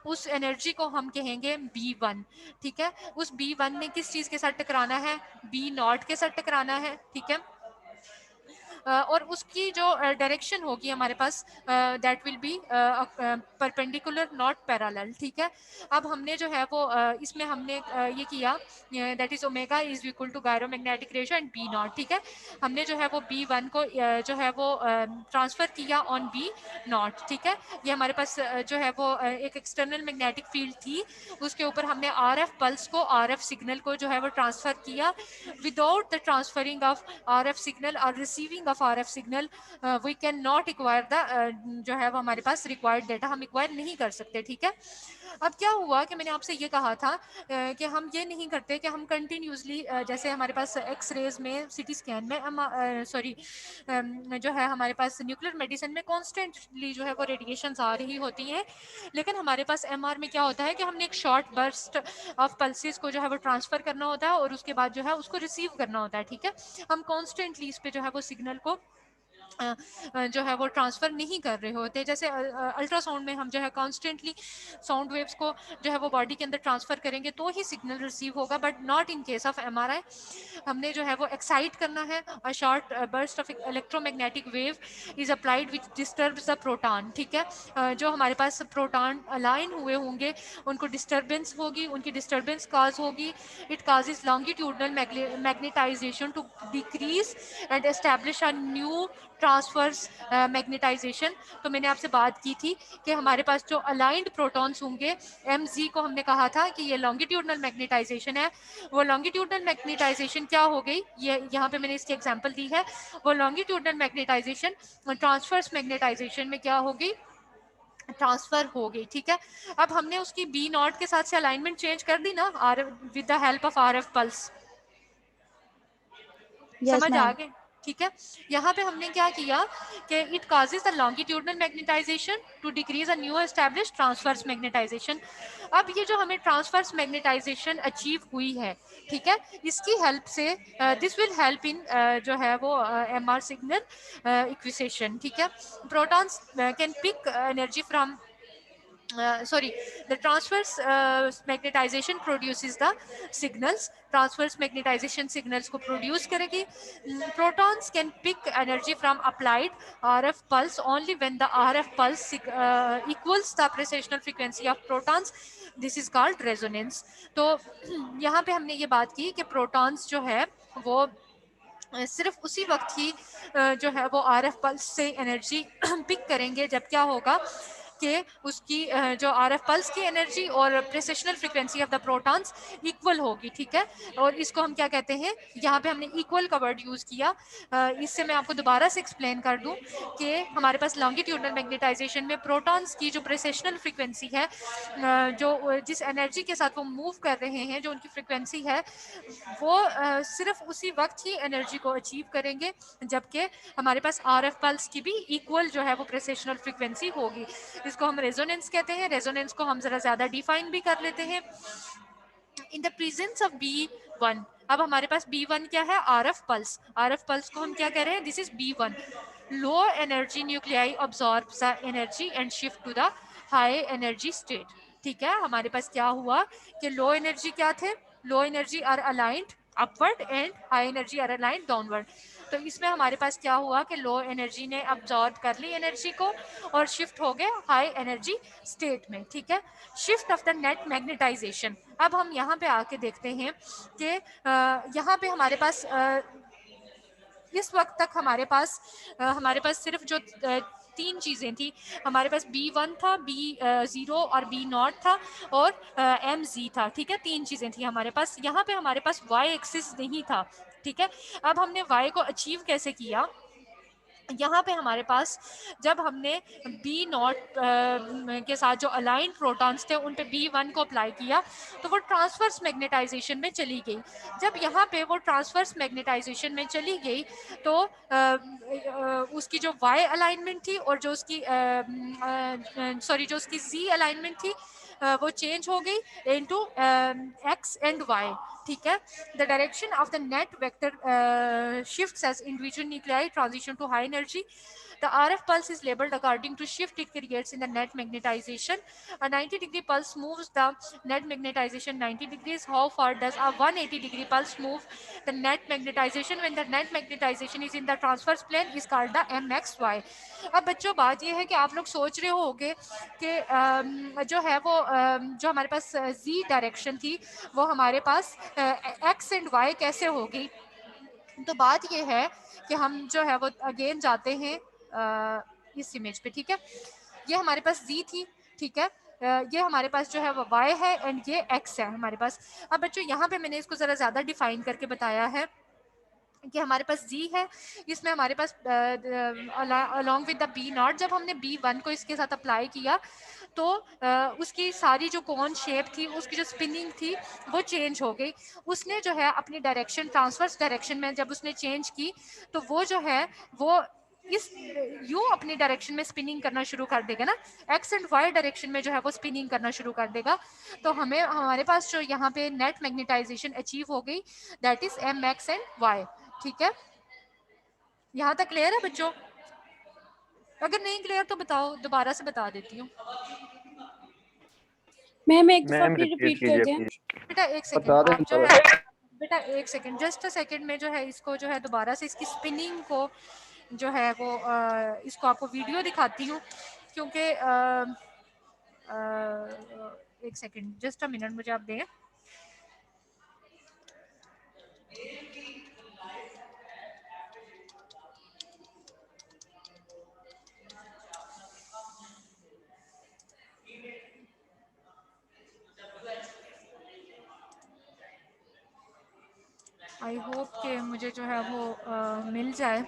उस एनर्जी को हम कहेंगे B1, ठीक है। उस B1 ने किस चीज़ के साथ टकराना है? B0 के साथ टकराना है, ठीक है। और उसकी जो डायरेक्शन होगी हमारे पास, that will be perpendicular not parallel, ठीक है। अब हमने जो है वो इसमें हमने ये किया, that is omega is equal to gyromagnetic ratio and B0, ठीक है। हमने जो है वो B1 को जो है वो ट्रांसफर किया ऑन B0, ठीक है। ये हमारे पास जो है वो एक एक्सटर्नल मैग्नेटिक फील्ड थी, उसके ऊपर हमने RF पल्स को, RF सिग्नल को जो है वो ट्रांसफर किया। Without the transferring of RF signal और receiving of RF signal we can not acquire the जो है वो हमारे पास रिक्वायर्ड डेटा हम एक्वायर नहीं कर सकते, ठीक है। अब क्या हुआ कि मैंने आपसे ये कहा था कि हम ये नहीं करते कि हम कंटिन्यूसली, जैसे हमारे पास एक्सरेज में, सिटी स्कैन में, सॉरी जो है हमारे पास न्यूक्लियर मेडिसिन में कॉन्स्टेंटली जो है वो रेडिएशंस आ रही होती हैं, लेकिन हमारे पास MR में क्या होता है कि हमने एक शॉर्ट बर्स्ट ऑफ पल्सेस को जो है वो ट्रांसफर करना होता है और उसके बाद जो है उसको रिसीव करना होता है, ठीक है। हम कॉन्स्टेंटली इस पे जो है वो सिग्नल को जो है वो ट्रांसफ़र नहीं कर रहे होते। जैसे अल्ट्रासाउंड में हम जो है कॉन्स्टेंटली साउंड वेव्स को जो है वो बॉडी के अंदर ट्रांसफ़र करेंगे तो ही सिग्नल रिसीव होगा, but not in case of MRI। हमने जो है वो एक्साइट करना है, a short burst of electromagnetic wave is applied which disturbs the proton, ठीक है। जो हमारे पास प्रोटॉन अलाइन हुए होंगे उनको डिस्टर्बेंस होगी, उनकी डिस्टर्बेंस काज होगी। It causes longitudinal magnetization to decrease and establish a new transverse magnetization. तो मैंने आपसे बात की थी कि हमारे पास जो अलाइंड प्रोटॉन्स होंगे, MZ को हमने कहा था कि ये लॉन्गिट्यूडनल मैग्नेटाइजेशन है। वो लॉन्गिट्यूडनल मैग्नेटाइजेशन क्या हो गई, ये यहाँ पे मैंने इसकी एग्जांपल दी है। वो लॉन्गिट्यूडनल मैग्नेटाइजेशन ट्रांसफर्स मैग्नेटाइजेशन में क्या होगी, ट्रांसफर हो गई, ठीक है। अब हमने उसकी B0 के साथ से अलाइनमेंट चेंज कर दी ना, with the help of RF pulse, yes समझ आ मैम। गए, ठीक है। यहाँ पे हमने क्या किया कि it causes the longitudinal magnetization to decrease a new establish transverse magnetization. अब ये जो हमें ट्रांसफर्स मैग्नेटाइजेशन अचीव हुई है, ठीक है, इसकी हेल्प से दिस विल हेल्प इन जो है वो MR सिग्नल इक्विसेशन, ठीक है। Protons can pick energy from sorry the transverse magnetization produces the signals, transverse magnetization signals को produce करेगी। protons can pick energy from applied RF pulse only when the RF pulse equals the precessional frequency of protons, this is called resonance। तो यहाँ पे हमने ये बात की कि protons जो है वो सिर्फ उसी वक्त ही जो है वो RF पल्स से एनर्जी पिक करेंगे जब क्या होगा कि उसकी जो RF पल्स की एनर्जी और precessional frequency of the protons equal होगी, ठीक है। और इसको हम क्या कहते हैं, यहाँ पे हमने इक्वल का वर्ड यूज़ किया। इससे मैं आपको दोबारा से एक्सप्लेन कर दूँ कि हमारे पास लॉन्गिट्यूडनल मैग्नेटाइजेशन में प्रोटॉन्स की जो प्रेसेशनल फ्रीक्वेंसी है, जो जिस एनर्जी के साथ वो मूव कर रहे हैं, जो उनकी फ्रीक्वेंसी है, वो सिर्फ उसी वक्त ही एनर्जी को अचीव करेंगे जबकि हमारे पास RF पल्स की भी इक्वल जो है वो प्रेसेशनल फ्रीक्वेंसी होगी। इसको हम रेजोनेंस कहते हैं। रेजोनेंस को हम ज़रा ज़्यादा डिफाइन भी कर लेते हैं। In the presence of B1, अब हमारे पास B1 क्या है, RF पल्स। RF पल्स को हम क्या कह रहे हैं, this is B1। Low energy nuclei absorb the energy and shift to the high energy state, ठीक है। हमारे पास क्या हुआ कि लो एनर्जी क्या थे, low energy are aligned upward and high energy are aligned downward. तो इसमें हमारे पास क्या हुआ कि लो एनर्जी ने अब्जॉर्ब कर ली एनर्जी को और शिफ्ट हो गए हाई एनर्जी स्टेट में, ठीक है। Shift of the net magnetization, अब हम यहाँ पे आके देखते हैं कि यहाँ पे हमारे पास इस वक्त तक हमारे पास सिर्फ जो तीन चीज़ें थी, हमारे पास B1 था, B0 और B0 था और MZ था, ठीक है। तीन चीज़ें थी हमारे पास। यहाँ पे हमारे पास Y एक्सिस नहीं था, ठीक है। अब हमने Y को अचीव कैसे किया, यहाँ पे हमारे पास जब हमने B0 के साथ जो अलाइंड प्रोटॉन्स थे उन पे B1 को अप्लाई किया तो वो ट्रांसवर्स मैग्नेटाइजेशन में चली गई। जब यहाँ पे वो ट्रांसवर्स मैग्नेटाइजेशन में चली गई तो उसकी जो Y अलाइनमेंट थी और जो उसकी जो उसकी Z अलाइनमेंट थी वो चेंज हो गई इनटू X एंड Y, ठीक है। The direction of the net vector shifts as individual nuclei transition to high energy. The RF pulse is labeled according to shift it creates in the net magnetization. A 90-degree pulse moves the net magnetization 90 degrees. How far does a 180-degree pulse move the net magnetization? When the net magnetization is in the transverse plane is called the MXY. अब बच्चों बात ये है कि आप लोग सोच रहे होंगे कि जो है वो जो हमारे पास Z डायरेक्शन थी वो हमारे पास X एंड Y कैसे होगी। तो बात ये है कि हम जो है वो अगेन जाते हैं इस इमेज पे, ठीक है। ये हमारे पास Z थी, ठीक है। ये हमारे पास जो है वो Y है एंड ये X है हमारे पास। अब बच्चों यहाँ पे मैंने इसको ज़रा ज़्यादा डिफाइन करके बताया है कि हमारे पास Z है, इसमें हमारे पास अलॉन्ग विद द B0 जब हमने B1 को इसके साथ अप्लाई किया तो उसकी सारी जो कोन शेप थी, उसकी जो स्पिनिंग थी वो चेंज हो गई। उसने जो है अपनी डायरेक्शन ट्रांसवर्स डायरेक्शन में जब उसने चेंज की तो वो जो है वो इस यूं अपनी डायरेक्शन में स्पिनिंग करना शुरू कर देगा ना, X एंड Y डायरेक्शन में जो है वो स्पिनिंग करना शुरू कर देगा। तो हमें हमारे पास जो यहाँ पे नेट मैग्नेटाइजेशन अचीव हो गई that is MX and Y, ठीक है। यहाँ तक क्लियर है बच्चों? अगर नहीं क्लियर तो बताओ, दोबारा से बता देती हूँ। मैम एक दफा मैम फिर रिपीट रिपीट कर कीजिए दें। प्लीज। बेटा एक सेकंड, बता दें आप जो दोबारा। है बेटा एक सेकंड, जस्ट अ सेकंड में जो है इसको जो है दोबारा से इसकी स्पिनिंग को जो है वो इसको आपको वीडियो दिखाती हूँ क्योंकि एक सेकंड, जस्ट अ मिनट मुझे आप दें। आई होप कि मुझे जो है वो मिल जाए।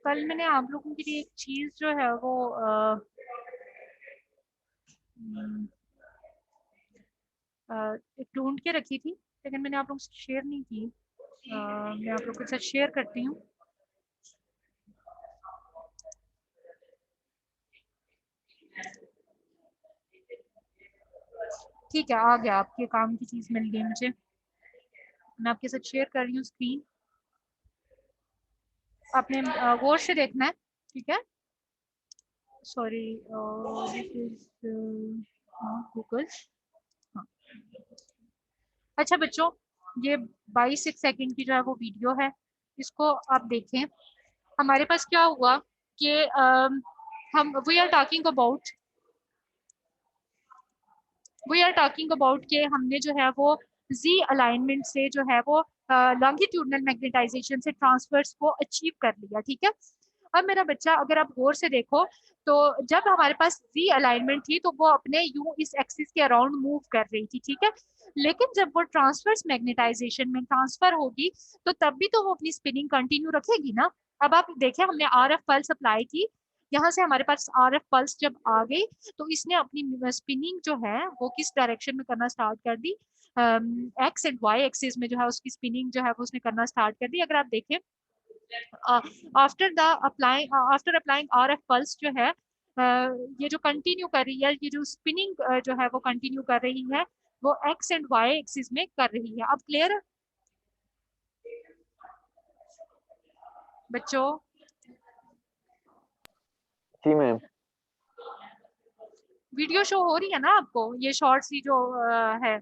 कल मैंने आप लोगों के लिए एक चीज जो है वो एक ढूंढ के रखी थी, लेकिन मैंने आप लोगों से शेयर नहीं की। मैं आप लोगों के साथ शेयर करती हूँ। ठीक है, आ गया, आपके काम की चीज मिल गई मुझे। मैं आपके साथ शेयर कर रही हूँ स्क्रीन, आपने गौर से देखना है, ठीक है। Sorry, this is Google. अच्छा बच्चों, ये 22 सेकंड की जो है वो वीडियो है, इसको आप देखें। हमारे पास क्या हुआ कि हम वी आर टॉकिंग अबाउट कि हमने जो है वो जी अलाइनमेंट से जो है वो लॉन्गिट्यूडनल मैग्नेटाइजेशन से ट्रांसफर्स को अचीव कर लिया, ठीक है। अब मेरा बच्चा, अगर आप गौर से देखो तो जब हमारे पास जी अलाइनमेंट थी तो वो अपने यूं इस एक्सिस के अराउंड मूव कर रही थी, ठीक है। लेकिन जब वो ट्रांसवर्स मैग्नेटाइजेशन में ट्रांसफर होगी तो तब भी तो वो अपनी स्पिनिंग कंटिन्यू रखेगी ना। अब आप देखें, हमने आर एफ पल्स अप्लाई की, यहाँ से हमारे पास आर एफ पल्स जब आ गई तो इसने अपनी स्पिनिंग जो है वो किस डायरेक्शन में करना स्टार्ट कर दी, एक्स एंड वाई एक्सिस में जो है उसकी स्पिनिंग जो है वो उसने करना स्टार्ट कर दी। अगर आप देखें after applying R F pulse जो है ये जो कंटिन्यू कर रही है, ये जो स्पिनिंग जो है वो कंटिन्यू कर रही है, वो एक्स एंड वाई एक्सिस में कर रही है। अब क्लियर है बच्चों? जी मैम। वीडियो शो हो रही है ना आपको, ये शॉर्ट सी जो है?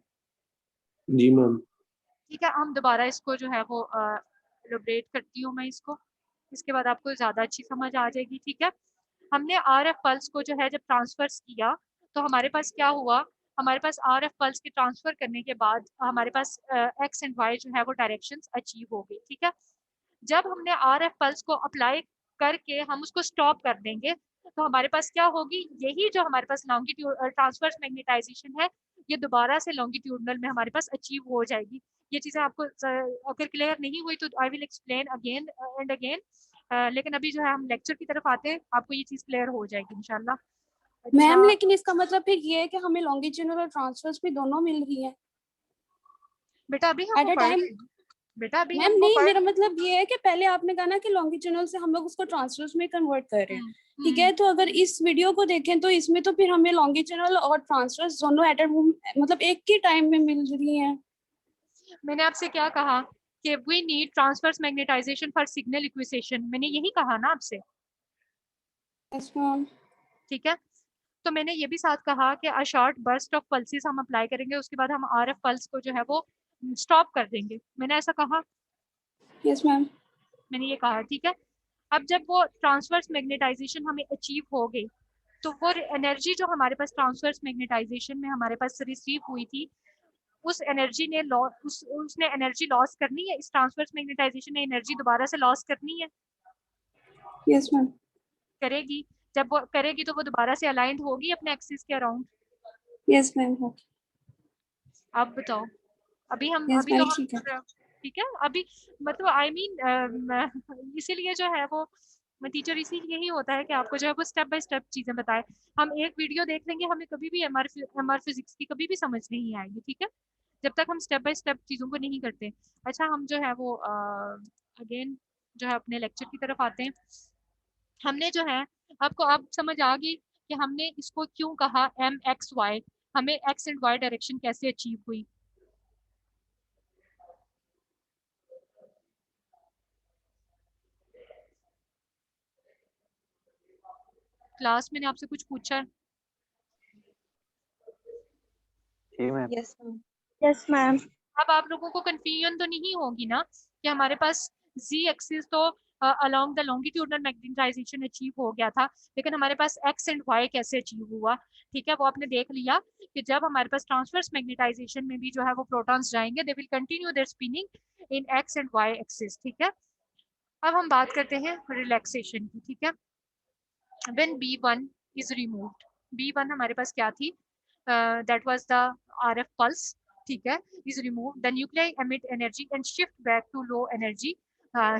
जी मैम। ठीक है, हम दोबारा इसको जो है वो एलोबरेट करती हूँ मैं इसको, इसके बाद आपको ज़्यादा अच्छी समझ आ जाएगी, ठीक है। हमने आर एफ पल्स को जो है जब ट्रांसफर्स किया तो हमारे पास क्या हुआ, हमारे पास आर एफ पल्स के ट्रांसफर करने के बाद हमारे पास एक्स एंड वाई जो है वो डायरेक्शंस अचीव हो गई, ठीक है। जब हमने आर एफ पल्स को अप्लाई करके हम उसको स्टॉप कर देंगे तो हमारे पास क्या होगी, यही जो हमारे पास लॉन्गिट्यूड ट्रांसवर्स मैग्नेटाइजेशन है ये दोबारा से लॉन्गिट्यूडनल में हमारे पास अचीव हो जाएगी। ये चीजें आपको अगर क्लियर नहीं हुई तो I will explain again and again, लेकिन अभी जो है हम लेक्चर की तरफ आते हैं, आपको ये चीज क्लियर हो जाएगी इंशाल्लाह। अच्छा मैम लेकिन इसका मतलब फिर ये है कि हमें लॉन्गिट्यूडनल और ट्रांसवर्स भी दोनों मिल रही है बेटा, अभी हम एट वो अ पढ़ टाइम। रहे हैं, बेटा अभी मैम हम वो नहीं, पढ़ मेरा रहे हैं। मतलब ये है कि पहले आपने कहा ना कि लॉन्गिट्यूडनल से हम लोग उसको ट्रांसवर्स में कन्वर्ट कर रहे हैं, ठीक है। तो अगर इस वीडियो को देखें तो इसमें तो फिर हमें लॉन्गिट्यूडनल और ट्रांसवर्स दोनों एट मतलब एक ही टाइम में मिल रही हैं। मैंने आपसे क्या कहा कि we need transverse magnetisation for signal acquisition, मैंने यही कहा ना आपसे, यस मैम। ठीक है। तो मैंने ये भी साथ कहा कि a short burst of pulses हम अप्लाई करेंगे, उसके बाद हम आर एफ पल्स को जो है वो स्टॉप कर देंगे, मैंने ऐसा कहा, यस मैम। मैंने ये कहा, ठीक है। अब जब वो ट्रांसवर्स मैग्नेटाइजेशन हमें अचीव हो गई तो वो एनर्जी जो हमारे पास ट्रांसवर्स मैग्नेटाइजेशन में हमारे पास रिसीव हुई थी, उस एनर्जी ने उसने एनर्जी लॉस करनी है, इस ट्रांसवर्स मैग्नेटाइजेशन ने एनर्जी दोबारा से लॉस करनी है, यस मैम। करेगी। जब वो करेगी तो वो दोबारा से अलाइंड होगी अपने एक्सिस के अराउंड। Yes ma'am. अब बताओ, यस अभी तो मैम हम, ठीक है। ठीक है अभी, मतलब आई मीन इसीलिए जो है वो टीचर इसीलिए ही होता है कि आपको जो है वो स्टेप बाय स्टेप चीजें बताए। हम एक वीडियो देख लेंगे, हमें कभी भी एमआर फिजिक्स की कभी भी समझ नहीं आएगी, ठीक है, जब तक हम स्टेप बाय स्टेप चीजों को नहीं करते। अच्छा, हम जो है वो अगेन जो है अपने लेक्चर की तरफ आते हैं। हमने जो है, आपको अब समझ आ गई कि हमने इसको क्यों कहा एम एक्स वाई, हमें एक्स एंड वाई डायरेक्शन कैसे अचीव हुई। क्लास मैंने आपसे कुछ पूछा है? जी ma'am. Yes ma'am. Yes ma'am. अब आप लोगों को कंफ्यूजन तो नहीं होगी ना कि हमारे पास जी एक्सिस तो along the longitudinal magnetization achieve हो गया था, लेकिन हमारे पास एक्स एंड वाई कैसे अचीव हुआ, ठीक है। वो आपने देख लिया कि जब हमारे पास ट्रांसवर्स मैग्नेटाइजेशन में भी जो है वो प्रोटॉन्स जाएंगे, they will continue their spinning in X and Y axis, ठीक है। अब हम बात करते हैं रिलैक्सेशन की, ठीक है। When B1 is removed, B1 हमारे पास क्या थी, that was the RF pulse, ठीक है, is removed, the nuclei emit energy and shift back to low energy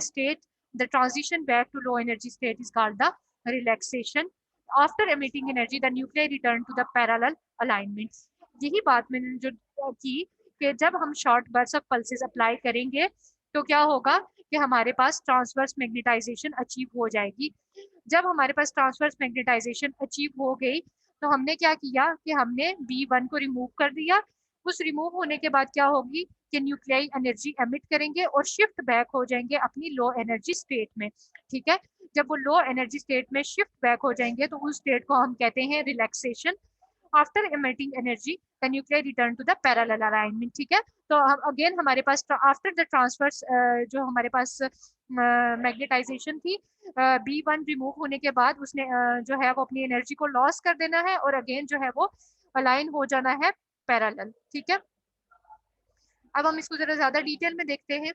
state The transition back to low energy state is called the relaxation. After emitting energy, the nuclei return to the parallel alignment. यही बात मैंने जो की कि जब हम short burst of pulses apply करेंगे तो क्या होगा कि हमारे पास ट्रांसवर्स मैग्नेटाइजेशन अचीव हो जाएगी। जब हमारे पास ट्रांसवर्स मैग्नेटाइजेशन अचीव हो गई तो हमने क्या किया कि हमने B1 को रिमूव कर दिया। उस रिमूव होने के बाद क्या होगी कि न्यूक्लियाई एनर्जी एमिट करेंगे और शिफ्ट बैक हो जाएंगे अपनी लो एनर्जी स्टेट में। ठीक है, जब वो लो एनर्जी स्टेट में शिफ्ट बैक हो जाएंगे तो उस स्टेट को हम कहते हैं relaxation. After emitting energy the nuclear return to the parallel alignment. ठीक है, तो अगेन हमारे पास आफ्टर द ट्रांसफर्स जो हमारे पास मैग्नेटाइजेशन थी, B1 रिमूव होने के बाद उसने जो है वो अपनी एनर्जी को लॉस कर देना है और अगेन जो है वो अलाइन हो जाना है पैरेलल। ठीक है, अब हम इसको जरा ज्यादा डिटेल में देखते हैं।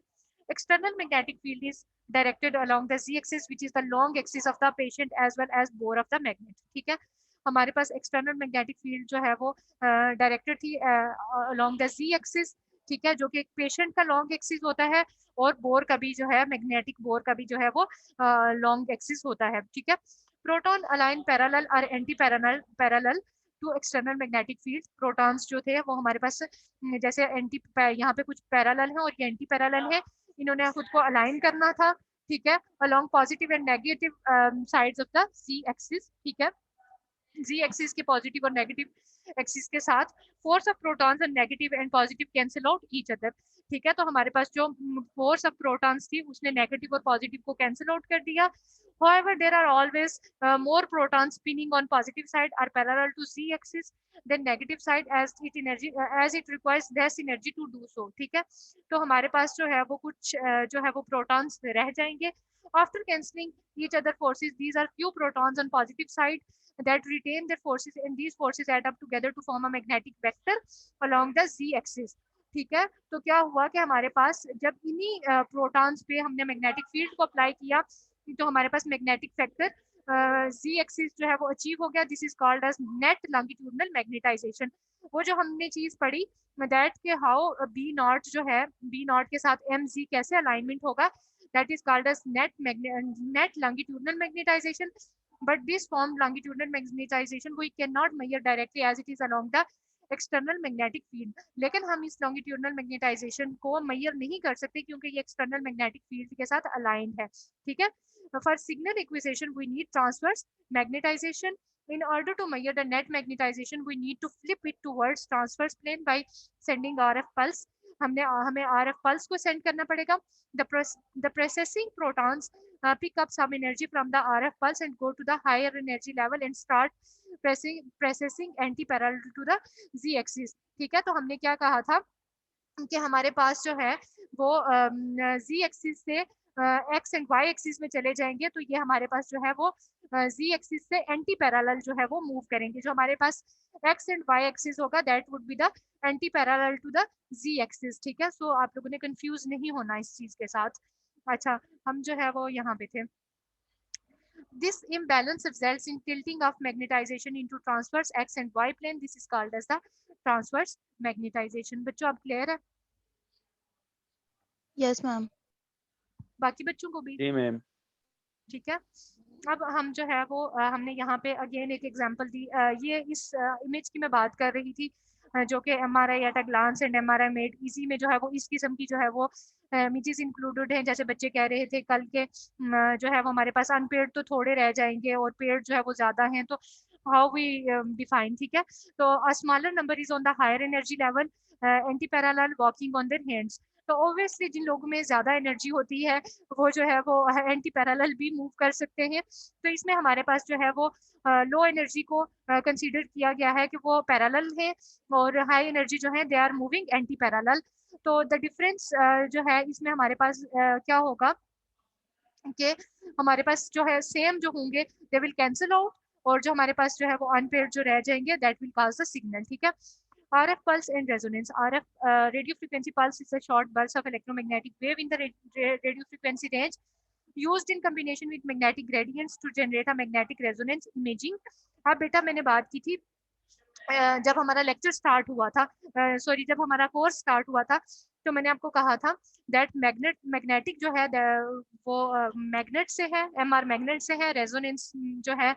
External magnetic field is directed along the Z axis which is the long axis of the patient as well as bore of the magnet. ठीक है, हमारे पास एक्सटर्नल मैग्नेटिक फील्ड जो है वो डायरेक्टेड थी अलोंग द Z एक्सिस। ठीक है, जो कि एक पेशेंट का लॉन्ग एक्सिस होता है और बोर का भी जो है मैग्नेटिक बोर का भी जो है वो लॉन्ग एक्सिस होता है। ठीक है, प्रोटॉन अलाइन पैरेलल और anti parallel to external magnetic field. Protons जो थे वो हमारे पास जैसे एंटी यहाँ पे कुछ पैरेलल है और ये एंटी पैरेलल है, इन्होंने खुद को अलाइन करना था। ठीक है, along positive and negative sides of the Z axis. ठीक है, Z एक्सिस के पॉजिटिव और नेगेटिव एक्सिस के साथ force of protons and negative and positive cancel out each other. ठीक है, तो हमारे पास जो फोर्स ऑफ प्रोटॉन्स थी उसने नेगेटिव और पॉजिटिव को कैंसिल आउट कर दिया। However, there are always more protons spinning on positive side are parallel to Z axis than negative side as it requires less energy to do so. ठीक है, तो हमारे पास जो है वो कुछ जो है वो protons रह जाएंगे। After cancelling each other forces, these are few protons on positive side that retain their forces and these forces add up together to form a magnetic vector along the Z axis. ठीक है, तो क्या हुआ कि हमारे पास जब इन्हीं प्रोटॉन्स पे हमने मैग्नेटिक फील्ड को अप्लाई किया तो हमारे पास मैग्नेटिक फैक्टर Z एक्सिस जो है वो अचीव हो गया। This is called as net longitudinal magnetization. वो जो हमने चीज पढ़ी दैट के हाउ B0 जो है B0 के साथ MZ कैसे अलाइनमेंट होगा, that is called as net longitudinal magnetization. But this form longitudinal magnetization we can not measure directly as it is along the external magnetic field. लेकिन हम इस लॉन्गिट्यूडनल मैग्नेटाइजेशन को मेजर नहीं कर सकते क्योंकि ये एक्सटर्नल मैग्नेटिक फील्ड के साथ अलाइंड है। ठीक है, for signal acquisition we need transverse magnetization. In order to measure the net magnetization we need to flip it towards transverse plane by sending RF pulse. हमें RF pulse को send करना पड़ेगा। The processing protons pick up some energy from the RF pulse and go to the higher energy level and start processing anti-parallel to the Z axis. ठीक है, तो हमने क्या कहा था कि हमारे पास जो है वो Z एक्सिस से X एंड Y एक्सिस में चले जाएंगे तो ये हमारे पास जो है वो Z एक्सिस से एंटी पैरेलल जो है वो मूव करेंगे। जो हमारे पास X एंड Y एक्सिस होगा that would be the anti parallel to the Z axis. ठीक है, सो आप लोगों ने कंफ्यूज नहीं होना इस चीज के साथ। अच्छा, हम जो है वो यहाँ पे थे। This imbalance results in tilting of magnetization into transverse X and Y plane. This is called as the transverse magnetization. बच्चों आप क्लियर है? Yes ma'am. बाकी बच्चों को भी? जी मैम। ठीक है, अब हम जो है वो हमने यहाँ पे अगेन एक एग्जांपल दी। ये इस इमेज की मैं बात कर रही थी जो कि MRI at a glance and MRI made easy में जो है वो इस किस्म की जो है वो इमेजेस इंक्लूडेड हैं। जैसे बच्चे कह रहे थे कल के जो है वो हमारे पास अनपेड तो थोड़े रह जाएंगे और पेड जो है वो ज्यादा हैं, तो हाउ वी डिफाइन। ठीक है, तो a smaller number is on the higher energy level anti parallel walking on their hands. तो ऑब्वियसली जिन लोगों में ज्यादा एनर्जी होती है वो जो है वो एंटी पैरेलल भी मूव कर सकते हैं। तो इसमें हमारे पास जो है वो लो एनर्जी को कंसीडर किया गया है कि वो पैरेलल है और हाई एनर्जी जो है they are moving anti parallel. तो द डिफरेंस जो है इसमें हमारे पास क्या होगा कि हमारे पास जो है सेम जो होंगे दे विल कैंसिल आउट और जो हमारे पास जो है वो अनपेयर्ड जो रह जाएंगे that will cause the signal. ठीक है, RF pulse and resonance. RF radio frequency pulse is a short burst of electromagnetic wave in the radio frequency range used in combination with magnetic gradients to generate a magnetic resonance imaging. अब बेटा मैंने बात की थी जब हमारा लेक्चर स्टार्ट हुआ था, सॉरी जब हमारा कोर्स स्टार्ट हुआ था, तो मैंने आपको कहा था दैट मैग्नेटिक जो है वो मैग्नेट से है, एमआर मैग्नेट से है, रेजोनेंस जो है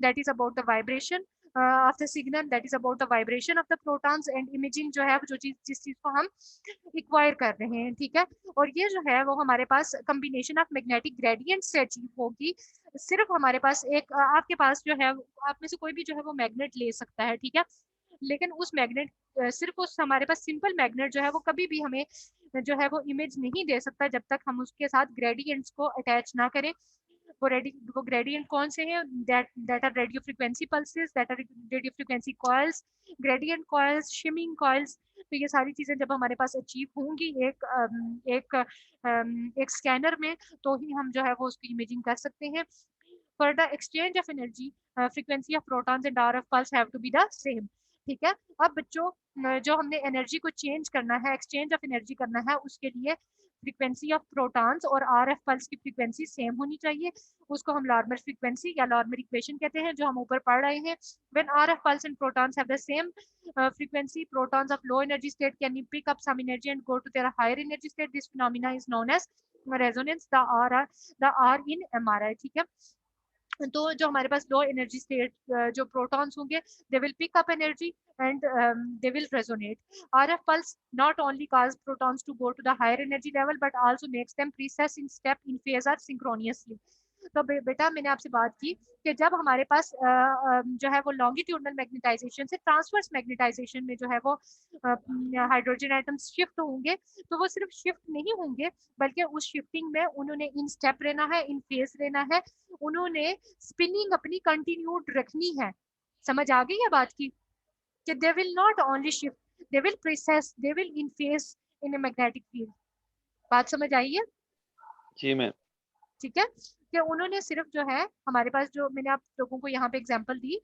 that is about the vibration of the signal, that is about the vibration of the protons, and imaging जो है जो चीज जिस चीज को हम इक्वायर कर रहे हैं, ठीक है। और ये जो है वो हमारे पास कम्बिनेशन ऑफ मैग्नेटिक ग्रेडियंट से अचीव होगी। सिर्फ हमारे पास एक आपके पास जो है, आप में से कोई भी जो है वो मैग्नेट ले सकता है, ठीक है, लेकिन उस मैग्नेट सिर्फ उस हमारे पास सिंपल मैग्नेट जो है वो कभी भी हमें जो है वो इमेज नहीं दे सकता जब तक हम उसके साथ ग्रेडियंट्स को अटैच ना करें। वो ग्रेडियंट कौन से हैं? That are radio frequency pulses, that are radio frequency coils, gradient coils, shimming coils. तो ये सारी चीजें जब हमारे पास अचीव होंगी एक स्कैनर में, तो ही हम जो है वो उसकी इमेजिंग कर सकते हैं। For the exchange of energy, frequency of protons and RF pulse have to be the same, ठीक है। अब बच्चों जो हमने एनर्जी को चेंज करना है, एक्सचेंज ऑफ एनर्जी करना है, उसके लिए फ्रीक्वेंसी ऑफ प्रोटॉन्स और आरएफ पल्स की फ्रीक्वेंसी सेम होनी चाहिए। उसको हम लार्मर फ्रीक्वेंसी या लार्मर इक्वेशन कहते हैं, जो हम ऊपर पढ़ रहे हैं। When RF pulse and protons have the same frequency, protons of low energy state can pick up some energy and go to their higher energy state. This phenomena is known as resonance, the R in MRI, ठीक है। तो जो हमारे पास लो एनर्जी स्टेट जो प्रोटॉन्स होंगे, they will pick up energy and they will resonate. RF pulse not only cause protons to go to the higher energy level but also makes them precess in step in phase or synchronously. तो बेटा मैंने आपसे बात की कि जब हमारे पास जो है वो लॉन्गिट्यूडनल मैग्नेटाइजेशन से ट्रांसवर्स मैग्नेटाइजेशन में जो है वो हाइड्रोजन एटम्स शिफ्ट होंगे, तो वो सिर्फ शिफ्ट नहीं होंगे बल्कि उस शिफ्टिंग में उन्होंने इन स्टेप रहना है, इन फेज रहना है, उन्होंने स्पिनिंग अपनी कंटिन्यूड रखनी है। समझ आ गई है बात की कि they will not only shift, they will process, they will in phase in a magnetic field. बात समझ आई है? जी मैम। ठीक है, कि उन्होंने सिर्फ जो है हमारे पास जो मैंने आप लोगों को यहाँ पे एग्जांपल दी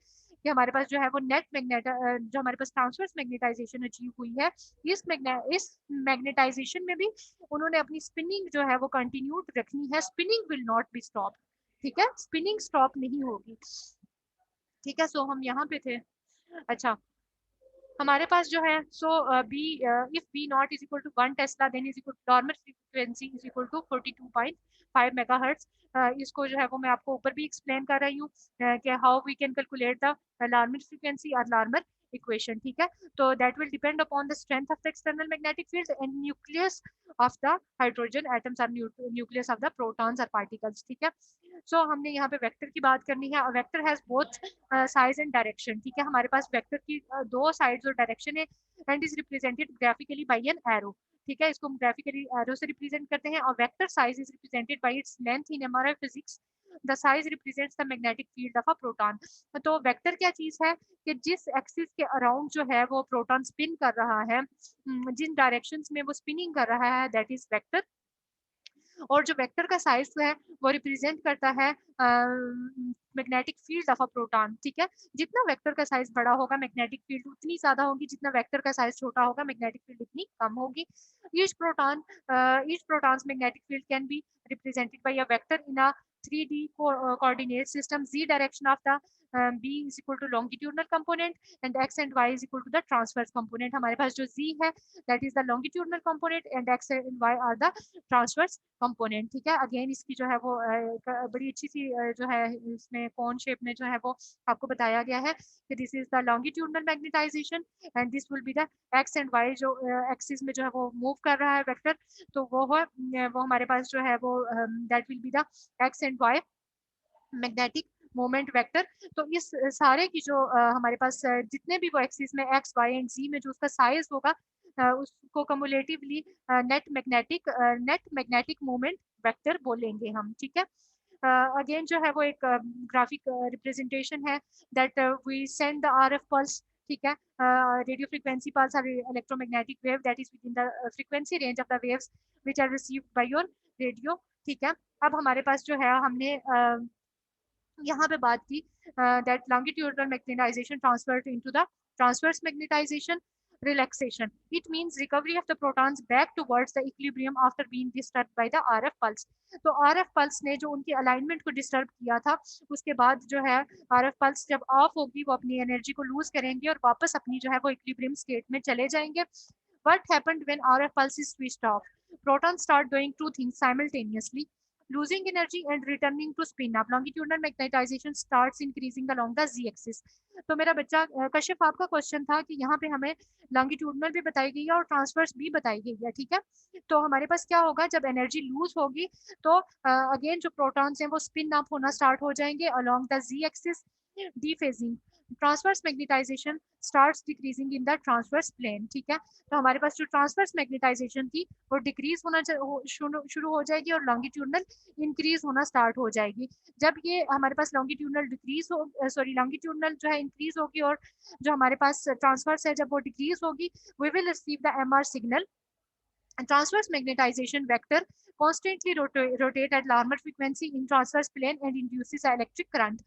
कि हमारे पास जो है वो नेट मैग्नेट जो हमारे पास ट्रांसवर्स मैग्नेटाइजेशन अचीव हुई है, इस मैग्नेटाइजेशन में भी उन्होंने अपनी स्पिनिंग जो है वो कंटिन्यूड रखनी है। Spinning will not be stop, ठीक है, स्पिनिंग स्टॉप नहीं होगी, ठीक है। सो हम यहाँ पे थे। अच्छा, हमारे पास जो है B if B naught is equal to 1 tesla then is equal to normal frequency is equal to 42.5 megahertz. इसको जो है वो मैं आपको ऊपर भी एक्सप्लेन कर रही हूँ कि how we can calculate the Larmor frequency और लार्मर इक्वेशन, ठीक है। तो that will depend upon the strength of the external magnetic field and nucleus of the hydrogen atoms और न्यूक्लियस ऑफ द प्रोटॉन्स और पार्टिकल्स, ठीक है। सो हमने यहाँ पे वेक्टर की बात करनी है और vector has both size and direction, ठीक है। हमारे पास वेक्टर की दो साइड्स और डायरेक्शन है and is represented graphically by an arrow, ठीक है। इसको हम ग्राफिकली एरो से रिप्रेजेंट करते हैं और vector size is represented by its length in MRI physics. The size represents the magnetic field of a proton. तो वेक्टर क्या चीज है कि जिस एक्सिस के अराउंड जो है वो प्रोटॉन स्पिन कर रहा है, जिन डायरेक्शंस में वो स्पिनिंग कर रहा है, दैट इज वेक्टर। और जो वेक्टर का साइज है वो रिप्रेजेंट करता है magnetic field of a proton, ठीक है। जितना वेक्टर का साइज बड़ा होगा मैग्नेटिक फील्ड उतनी ज्यादा होगी, जितना वेक्टर का साइज छोटा होगा मैग्नेटिक फील्ड उतनी कम होगी। Each protons magnetic field can be represented by a vector in a 3D coordinate system. Z direction of the B is equal to longitudinal component and X and Y is equal to the transverse component. हमारे पास जो Z है that is the longitudinal component and X and Y are the transverse component, ठीक है। अगेन इसकी जो है वो बड़ी अच्छी सी जो है इसमें कौन शेप में जो है वो आपको बताया गया है कि this is the longitudinal magnetization and this will be the X and Y जो एक्सिस में जो है वो मूव कर रहा है वेक्टर, तो वो हमारे पास जो है वो that will be the X and Y magnetic moment vector. तो इस सारे की जो हमारे पास जितने भी वो एक्सिस में एक्स वाई एंड जी में जो उसका साइज होगा उसको cumulatively net magnetic moment vector बोलेंगे हम, ठीक है। अगेन जो है वो एक ग्राफिक रिप्रेजेंटेशन है that we send the RF pulse, ठीक है, रेडियो फ्रीक्वेंसी पल्स और electromagnetic wave that is within the frequency range of the waves which are received by your radio, ठीक है। अब हमारे पास जो है हमने यहाँ पे बात की that longitudinal magnetization transferred into the transverse magnetization. relaxation. It means recovery of the protons back towards the equilibrium after being disturbed by the RF pulse. तो RF pulse ने जो उनकी alignment को disturb किया था, उसके बाद जो है RF pulse जब off होगी वो अपनी energy को lose करेंगे और वापस अपनी जो है वो equilibrium state में चले जाएंगे. What happened when RF pulse is switched off? Protons start doing two things simultaneously. Losing energy and returning to spin up. Longitudinal magnetization starts increasing along the z-axis. तो मेरा बच्चा कश्यप आपका क्वेश्चन था कि यहाँ पे हमें लॉन्गिट्यूडनल भी बताई गई है और ट्रांसवर्स भी बताई गई है, ठीक है. तो हमारे पास क्या होगा, जब एनर्जी लूज होगी तो अगेन जो प्रोटॉन्स हैं वो स्पिन अप होना स्टार्ट हो जाएंगे along the z axis. Dephasing. Transverse magnetisation starts decreasing in the transverse plane, ठीक है. तो हमारे पास जो ट्रांसवर्स मैग्नेटाइजेशन थी वो डिक्रीज होना शुरू हो जाएगी और लॉन्गिट्यूडनल इंक्रीज होना स्टार्ट हो जाएगी. जब ये हमारे पास लॉन्गिट्यूडनल डिक्रीज हो लॉन्गिट्यूडनल जो है इंक्रीज होगी और जो हमारे पास ट्रांसवर्स है जब वो डिक्रीज होगी, we will receive the MR signal. Transverse magnetization vector constantly rotate at normal frequency in transverse plane and induces electric current.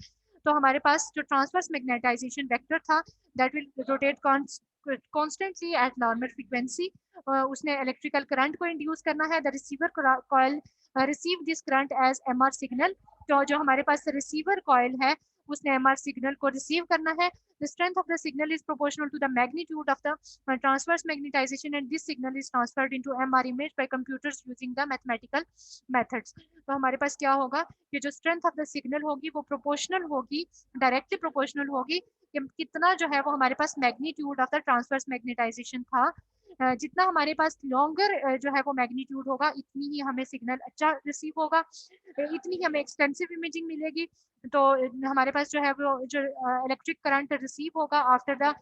तो हमारे पास जो ट्रांसवर्स मैग्नेटाइजेशन वेक्टर था that will rotate constantly at normal frequency. उसने इलेक्ट्रिकल करंट को इंड्यूस करना है. The receiver coil receive this current as MR signal. तो जो हमारे पास रिसीवर कॉइल है उसने एमआर सिग्नल को रिसीव करना है. The strength of the signal is proportional to the magnitude of the transverse magnetization and this signal is transferred into MR image by computers using the mathematical methods. तो हमारे पास क्या होगा कि जो strength of the signal होगी वो proportional होगी, directly proportional होगी कि कितना जो है वो हमारे पास magnitude of the transverse magnetization था. जितना हमारे पास लॉन्गर जो है वो मैग्नीट्यूड होगा इतनी ही हमें सिग्नल अच्छा रिसीव होगा, इतनी ही हमें एक्सटेंसिव इमेजिंग मिलेगी. तो हमारे पास जो है वो जो इलेक्ट्रिक करंट रिसीव होगा after the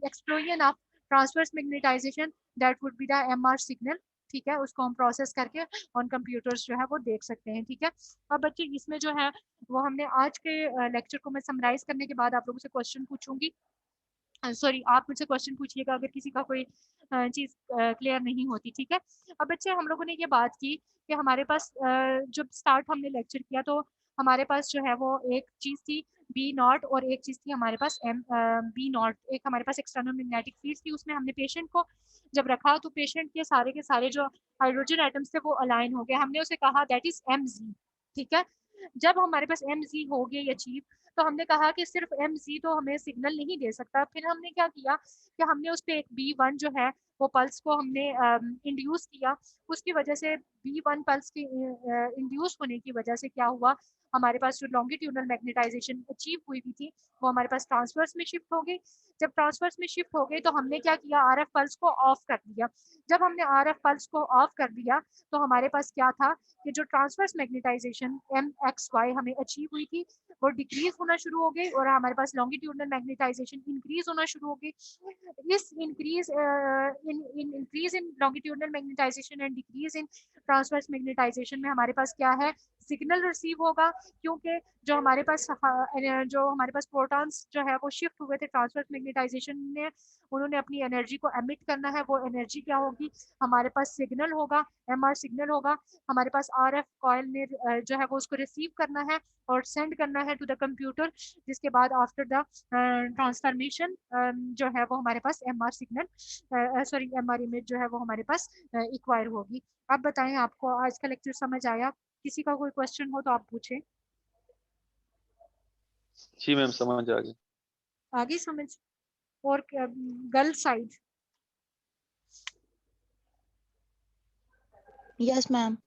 explosion of transverse magnetization that would be the MR signal, ठीक है. उसको हम प्रोसेस करके ऑन कंप्यूटर्स जो है वो देख सकते हैं, ठीक है. अब बच्चे इसमें जो है वो हमने आज के लेक्चर को मैं समराइज करने के बाद आप लोगों से क्वेश्चन पूछूंगी. सॉरी, आप मुझसे क्वेश्चन पूछिएगा अगर किसी का कोई चीज़ क्लियर नहीं होती, ठीक है. अब बच्चे हम लोगों ने ये बात की कि हमारे पास जब स्टार्ट हमने लेक्चर किया तो हमारे पास जो है वो एक चीज़ थी बी नॉट और एक चीज़ थी हमारे पास बी नॉट. एक हमारे पास एक्सटर्नल मैग्नेटिक फील्ड थी. उसमें हमने पेशेंट को जब रखा तो पेशेंट के सारे जो हाइड्रोजन एटम्स थे वो अलाइन हो गए. हमने उसे कहा दैट इज mg, ठीक है. जब हमारे पास mg हो गए अचीव तो हमने कहा कि सिर्फ mg तो हमें सिग्नल नहीं दे सकता. फिर हमने क्या किया कि हमने उस पर एक b1 जो है वो पल्स को हमने इंड्यूस किया. उसकी वजह से b1 पल्स के इंड्यूस होने की वजह से क्या हुआ, हमारे पास जो लॉन्गिट्यूडनल मैग्नेटाइजेशन अचीव हुई थी वो हमारे पास ट्रांसवर्स में शिफ्ट हो गई. जब ट्रांसवर्स में शिफ्ट हो गई तो हमने क्या किया, आरएफ पल्स को ऑफ कर दिया. जब हमने आरएफ पल्स को ऑफ कर दिया तो हमारे पास क्या था कि जो ट्रांसवर्स मैग्नेटाइजेशन MXY हमें अचीव हुई थी वो डिक्रीज होना शुरू हो गई और हमारे पास लॉन्गिट्यूडनल मैग्नेटाइजेशन इंक्रीज होना शुरू हो गई. इस increase in longitudinal magnetization and decrease in transverse magnetization में हमारे पास क्या है, सिग्नल रिसीव होगा. क्योंकि जो हमारे पास प्रोटॉन्स जो है वो शिफ्ट हुए थे ट्रांसवर्स मैग्नेटाइजेशन में, उन्होंने अपनी एनर्जी को एमिट करना है. वो एनर्जी क्या होगी, हमारे पास सिग्नल होगा, एमआर सिग्नल होगा. हमारे पास आरएफ कॉइल ने जो है वो उसको रिसीव करना है और सेंड करना है टू द कंप्यूटर, जिसके बाद आफ्टर द ट्रांसफॉर्मेशन जो है वो हमारे पास एमआर सिग्नल एमआर इमेज जो है वो हमारे पास एक्वायर होगी. अब बताएं आपको आज का लेक्चर समझ आया? किसी का कोई क्वेश्चन हो तो आप पूछें. जी मैम समझ आ गई. आगे समझ. और girl side. Yes ma'am.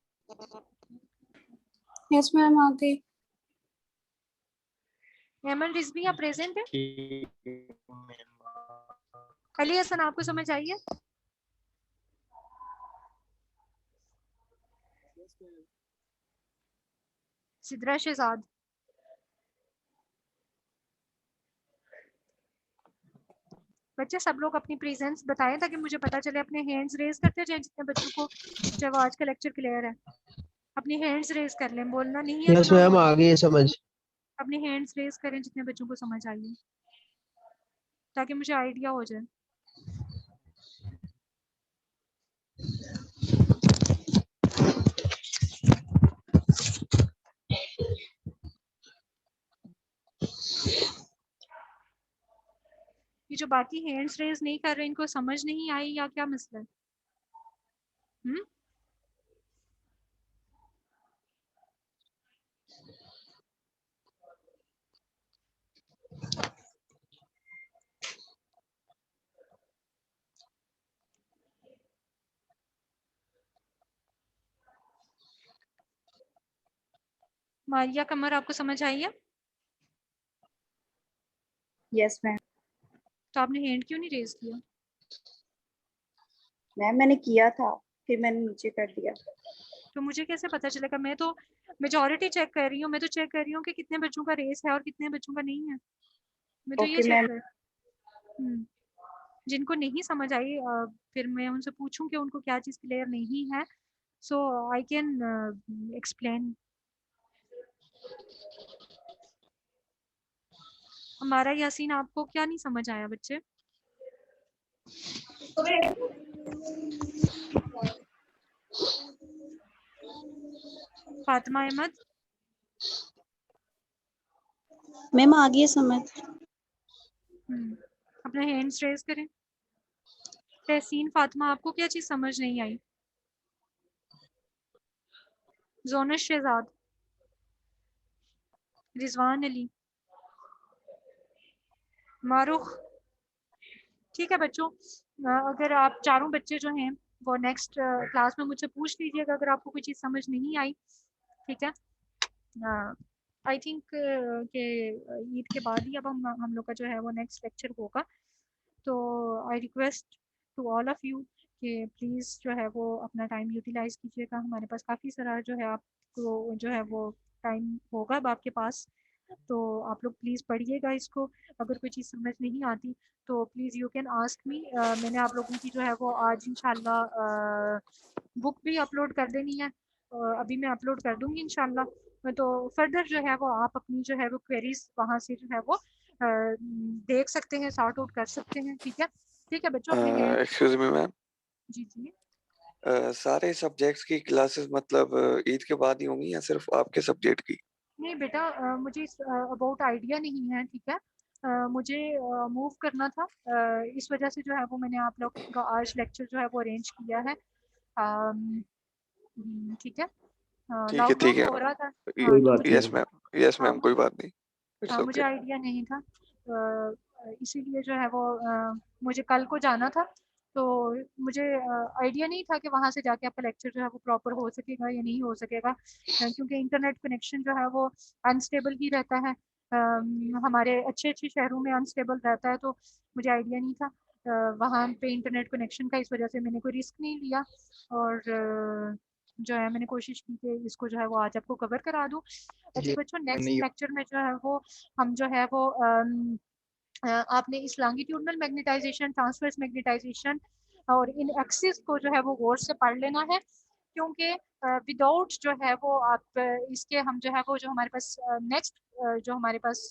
Yes ma'am आ गई. हेमन रिजवी प्रेजेंट है. अली हसन आपको समझ आई है? सिद्रा शहजाद. बच्चे सब लोग अपनी प्रेजेंस बताएं ताकि मुझे पता चले. अपने हैंड्स रेज करते जाएं जितने बच्चों को जब आज का लेक्चर क्लियर है. अपनी हैंड्स रेज कर लें, बोलना नहीं है. यस मैम आ गई समझ. अपनी हैंड्स रेज करें जितने बच्चों को समझ आई है ताकि मुझे आइडिया हो जाए. जो बाकी हैंड्स रेज नहीं कर रहे इनको समझ नहीं आई या क्या मसला है? मारिया कमर, आपको समझ आई है? Yes ma'am. तो आपने हैंड क्यों नहीं रेज किया? मैम मैंने किया था, फिर मैंने नीचे कर दिया। तो मुझे कैसे पता चलेगा? मैं तो मेजॉरिटी चेक कर रही हूँ, मैं तो चेक कर रही हूँ कि कितने बच्चों का रेस है और कितने बच्चों का नहीं है। मैं तो ये ओके चेक मैम। कर जिनको नहीं समझ आई फिर मैं उनसे पूछूं कि उनको क्या चीज़ क्लियर नहीं है, सो आई कैन एक्सप्लेन। हमारा यासीन, आपको क्या नहीं समझ आया बच्चे? फातिमा अहमद, मैम आ गई है समझ। अपना हैंड्स रेज करें। तहसीन, फातिमा, आपको क्या चीज़ समझ नहीं आई? जोनस शहजाद, रिजवान अली, मारूख। ठीक है बच्चों, अगर आप चारों बच्चे जो हैं वो नेक्स्ट क्लास में मुझसे पूछ लीजिएगा अगर आपको कोई चीज़ समझ नहीं आई। ठीक है, आई थिंक कि ईद के बाद ही अब हम लोग का जो है वो नेक्स्ट लेक्चर होगा। तो I request to all of you कि प्लीज़ जो है वो अपना टाइम यूटिलाइज कीजिएगा। हमारे पास काफ़ी सारा जो है आपको जो है वो टाइम होगा अब आपके पास, तो आप लोग प्लीज़ पढ़िएगा इसको। अगर कोई चीज़ समझ नहीं आती तो please you can ask me. मैंने आप लोगों की जो है वो आज इंशाल्लाह बुक भी अपलोड कर देनी है, अभी मैं अपलोड कर दूंगी इंशाल्लाह। तो फर्दर जो है वो आप अपनी जो है वो क्वेरीज वहाँ से जो है वो देख सकते हैं, सॉर्ट आउट कर सकते हैं। ठीक है, ठीक है बच्चों, अपने हैंड। एक्सक्यूज मी मैम, जी जी, सारे सब्जेक्ट्स की क्लासेस मतलब ईद के बाद ही होंगी या सिर्फ आपके सब्जेक्ट की? नहीं बेटा, मुझे अबाउट आइडिया नहीं है। ठीक है, मुझे मूव करना था, इस वजह से जो है वो मैंने आप लोग का आज लेक्चर जो है वो अरेंज किया है। ठीक है, ठीक है ठीक लॉकडाउन है। हो रहा था। कोई तो बात मुझे यस मैम, यस मैम, कोई मुझे बात नहीं, इट्स मुझे ओके। आइडिया नहीं था, इसीलिए जो है वो मुझे कल को जाना था। तो मुझे आइडिया नहीं था कि वहाँ से जाके आपका लेक्चर जो है वो प्रॉपर हो सकेगा या नहीं हो सकेगा, क्योंकि इंटरनेट कनेक्शन जो है वो अनस्टेबल ही रहता है। हमारे अच्छे अच्छे शहरों में अनस्टेबल रहता है, तो मुझे आइडिया नहीं था वहाँ पे इंटरनेट कनेक्शन का। इस वजह से मैंने कोई रिस्क नहीं लिया और जो है मैंने कोशिश की कि इसको जो है वो आज आपको कवर करा दूँ। अच्छा बच्चों, नेक्स्ट लेक्चर में जो है वो हम जो है वो आपने इस लॉन्गिट्यूडनल मैग्नेटाइजेशन, ट्रांसवर्स मैग्नेटाइजेशन और इन एक्सिस को जो है वो गौर से पढ़ लेना है, क्योंकि विदाउट जो है वो आप इसके हम जो है वो जो हमारे पास नेक्स्ट जो हमारे पास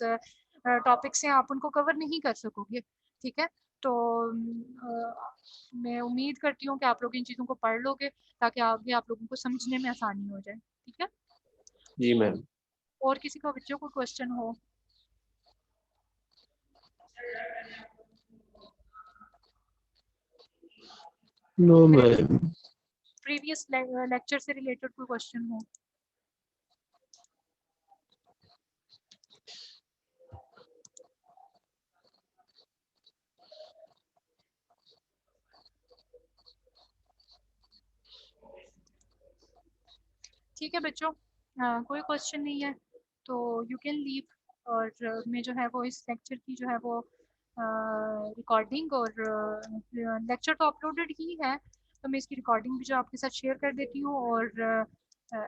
टॉपिक्स हैं आप उनको कवर नहीं कर सकोगे। ठीक है, तो मैं उम्मीद करती हूँ कि आप लोग इन चीज़ों को पढ़ लोगे ताकि आगे आप लोगों को समझने में आसानी हो जाए। ठीक है, जी मैम। और किसी का बच्चों को क्वेश्चन हो? No ma'am. प्रीवियस लेक्चर से रिलेटेड कोई क्वेश्चन हो? ठीक है बच्चों, कोई क्वेश्चन नहीं है तो यू कैन लीव। और मैं जो है वो इस लेक्चर की जो है वो रिकॉर्डिंग और लेक्चर तो अपलोडेड ही है, तो मैं इसकी रिकॉर्डिंग भी जो आपके साथ शेयर कर देती हूँ। और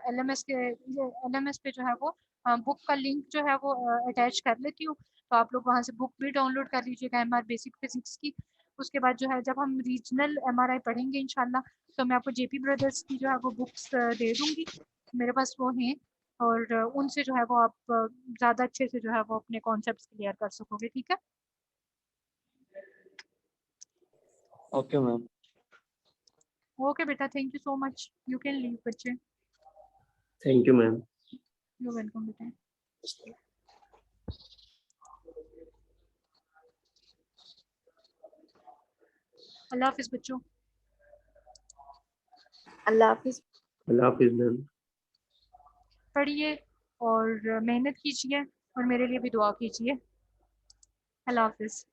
एलएमएस पे जो है वो बुक का लिंक जो है वो अटैच कर लेती हूँ, तो आप लोग वहाँ से बुक भी डाउनलोड कर लीजिएगा एमआर बेसिक फिजिक्स की। उसके बाद जो है जब हम रीजनल एमआरआई पढ़ेंगे इंशाल्लाह, तो मैं आपको जेपी ब्रदर्स की जो है वो बुक्स दे दूँगी, मेरे पास वो हैं। और उनसे जो है वो आप ज़्यादा अच्छे से जो है वो अपने कॉन्सेप्ट्स क्लियर कर सकोगे। ठीक है, ओके मैम। ओके बेटा, thank you so much, you can leave बच्चे। Thank you ma'am. You welcome बेटा। अल्लाह हाफिज़ बच्चों। अल्लाह हाफिज। अल्लाह हाफिज मैम। पढ़िए और मेहनत कीजिए और मेरे लिए भी दुआ कीजिए। अल्लाह हाफिज़।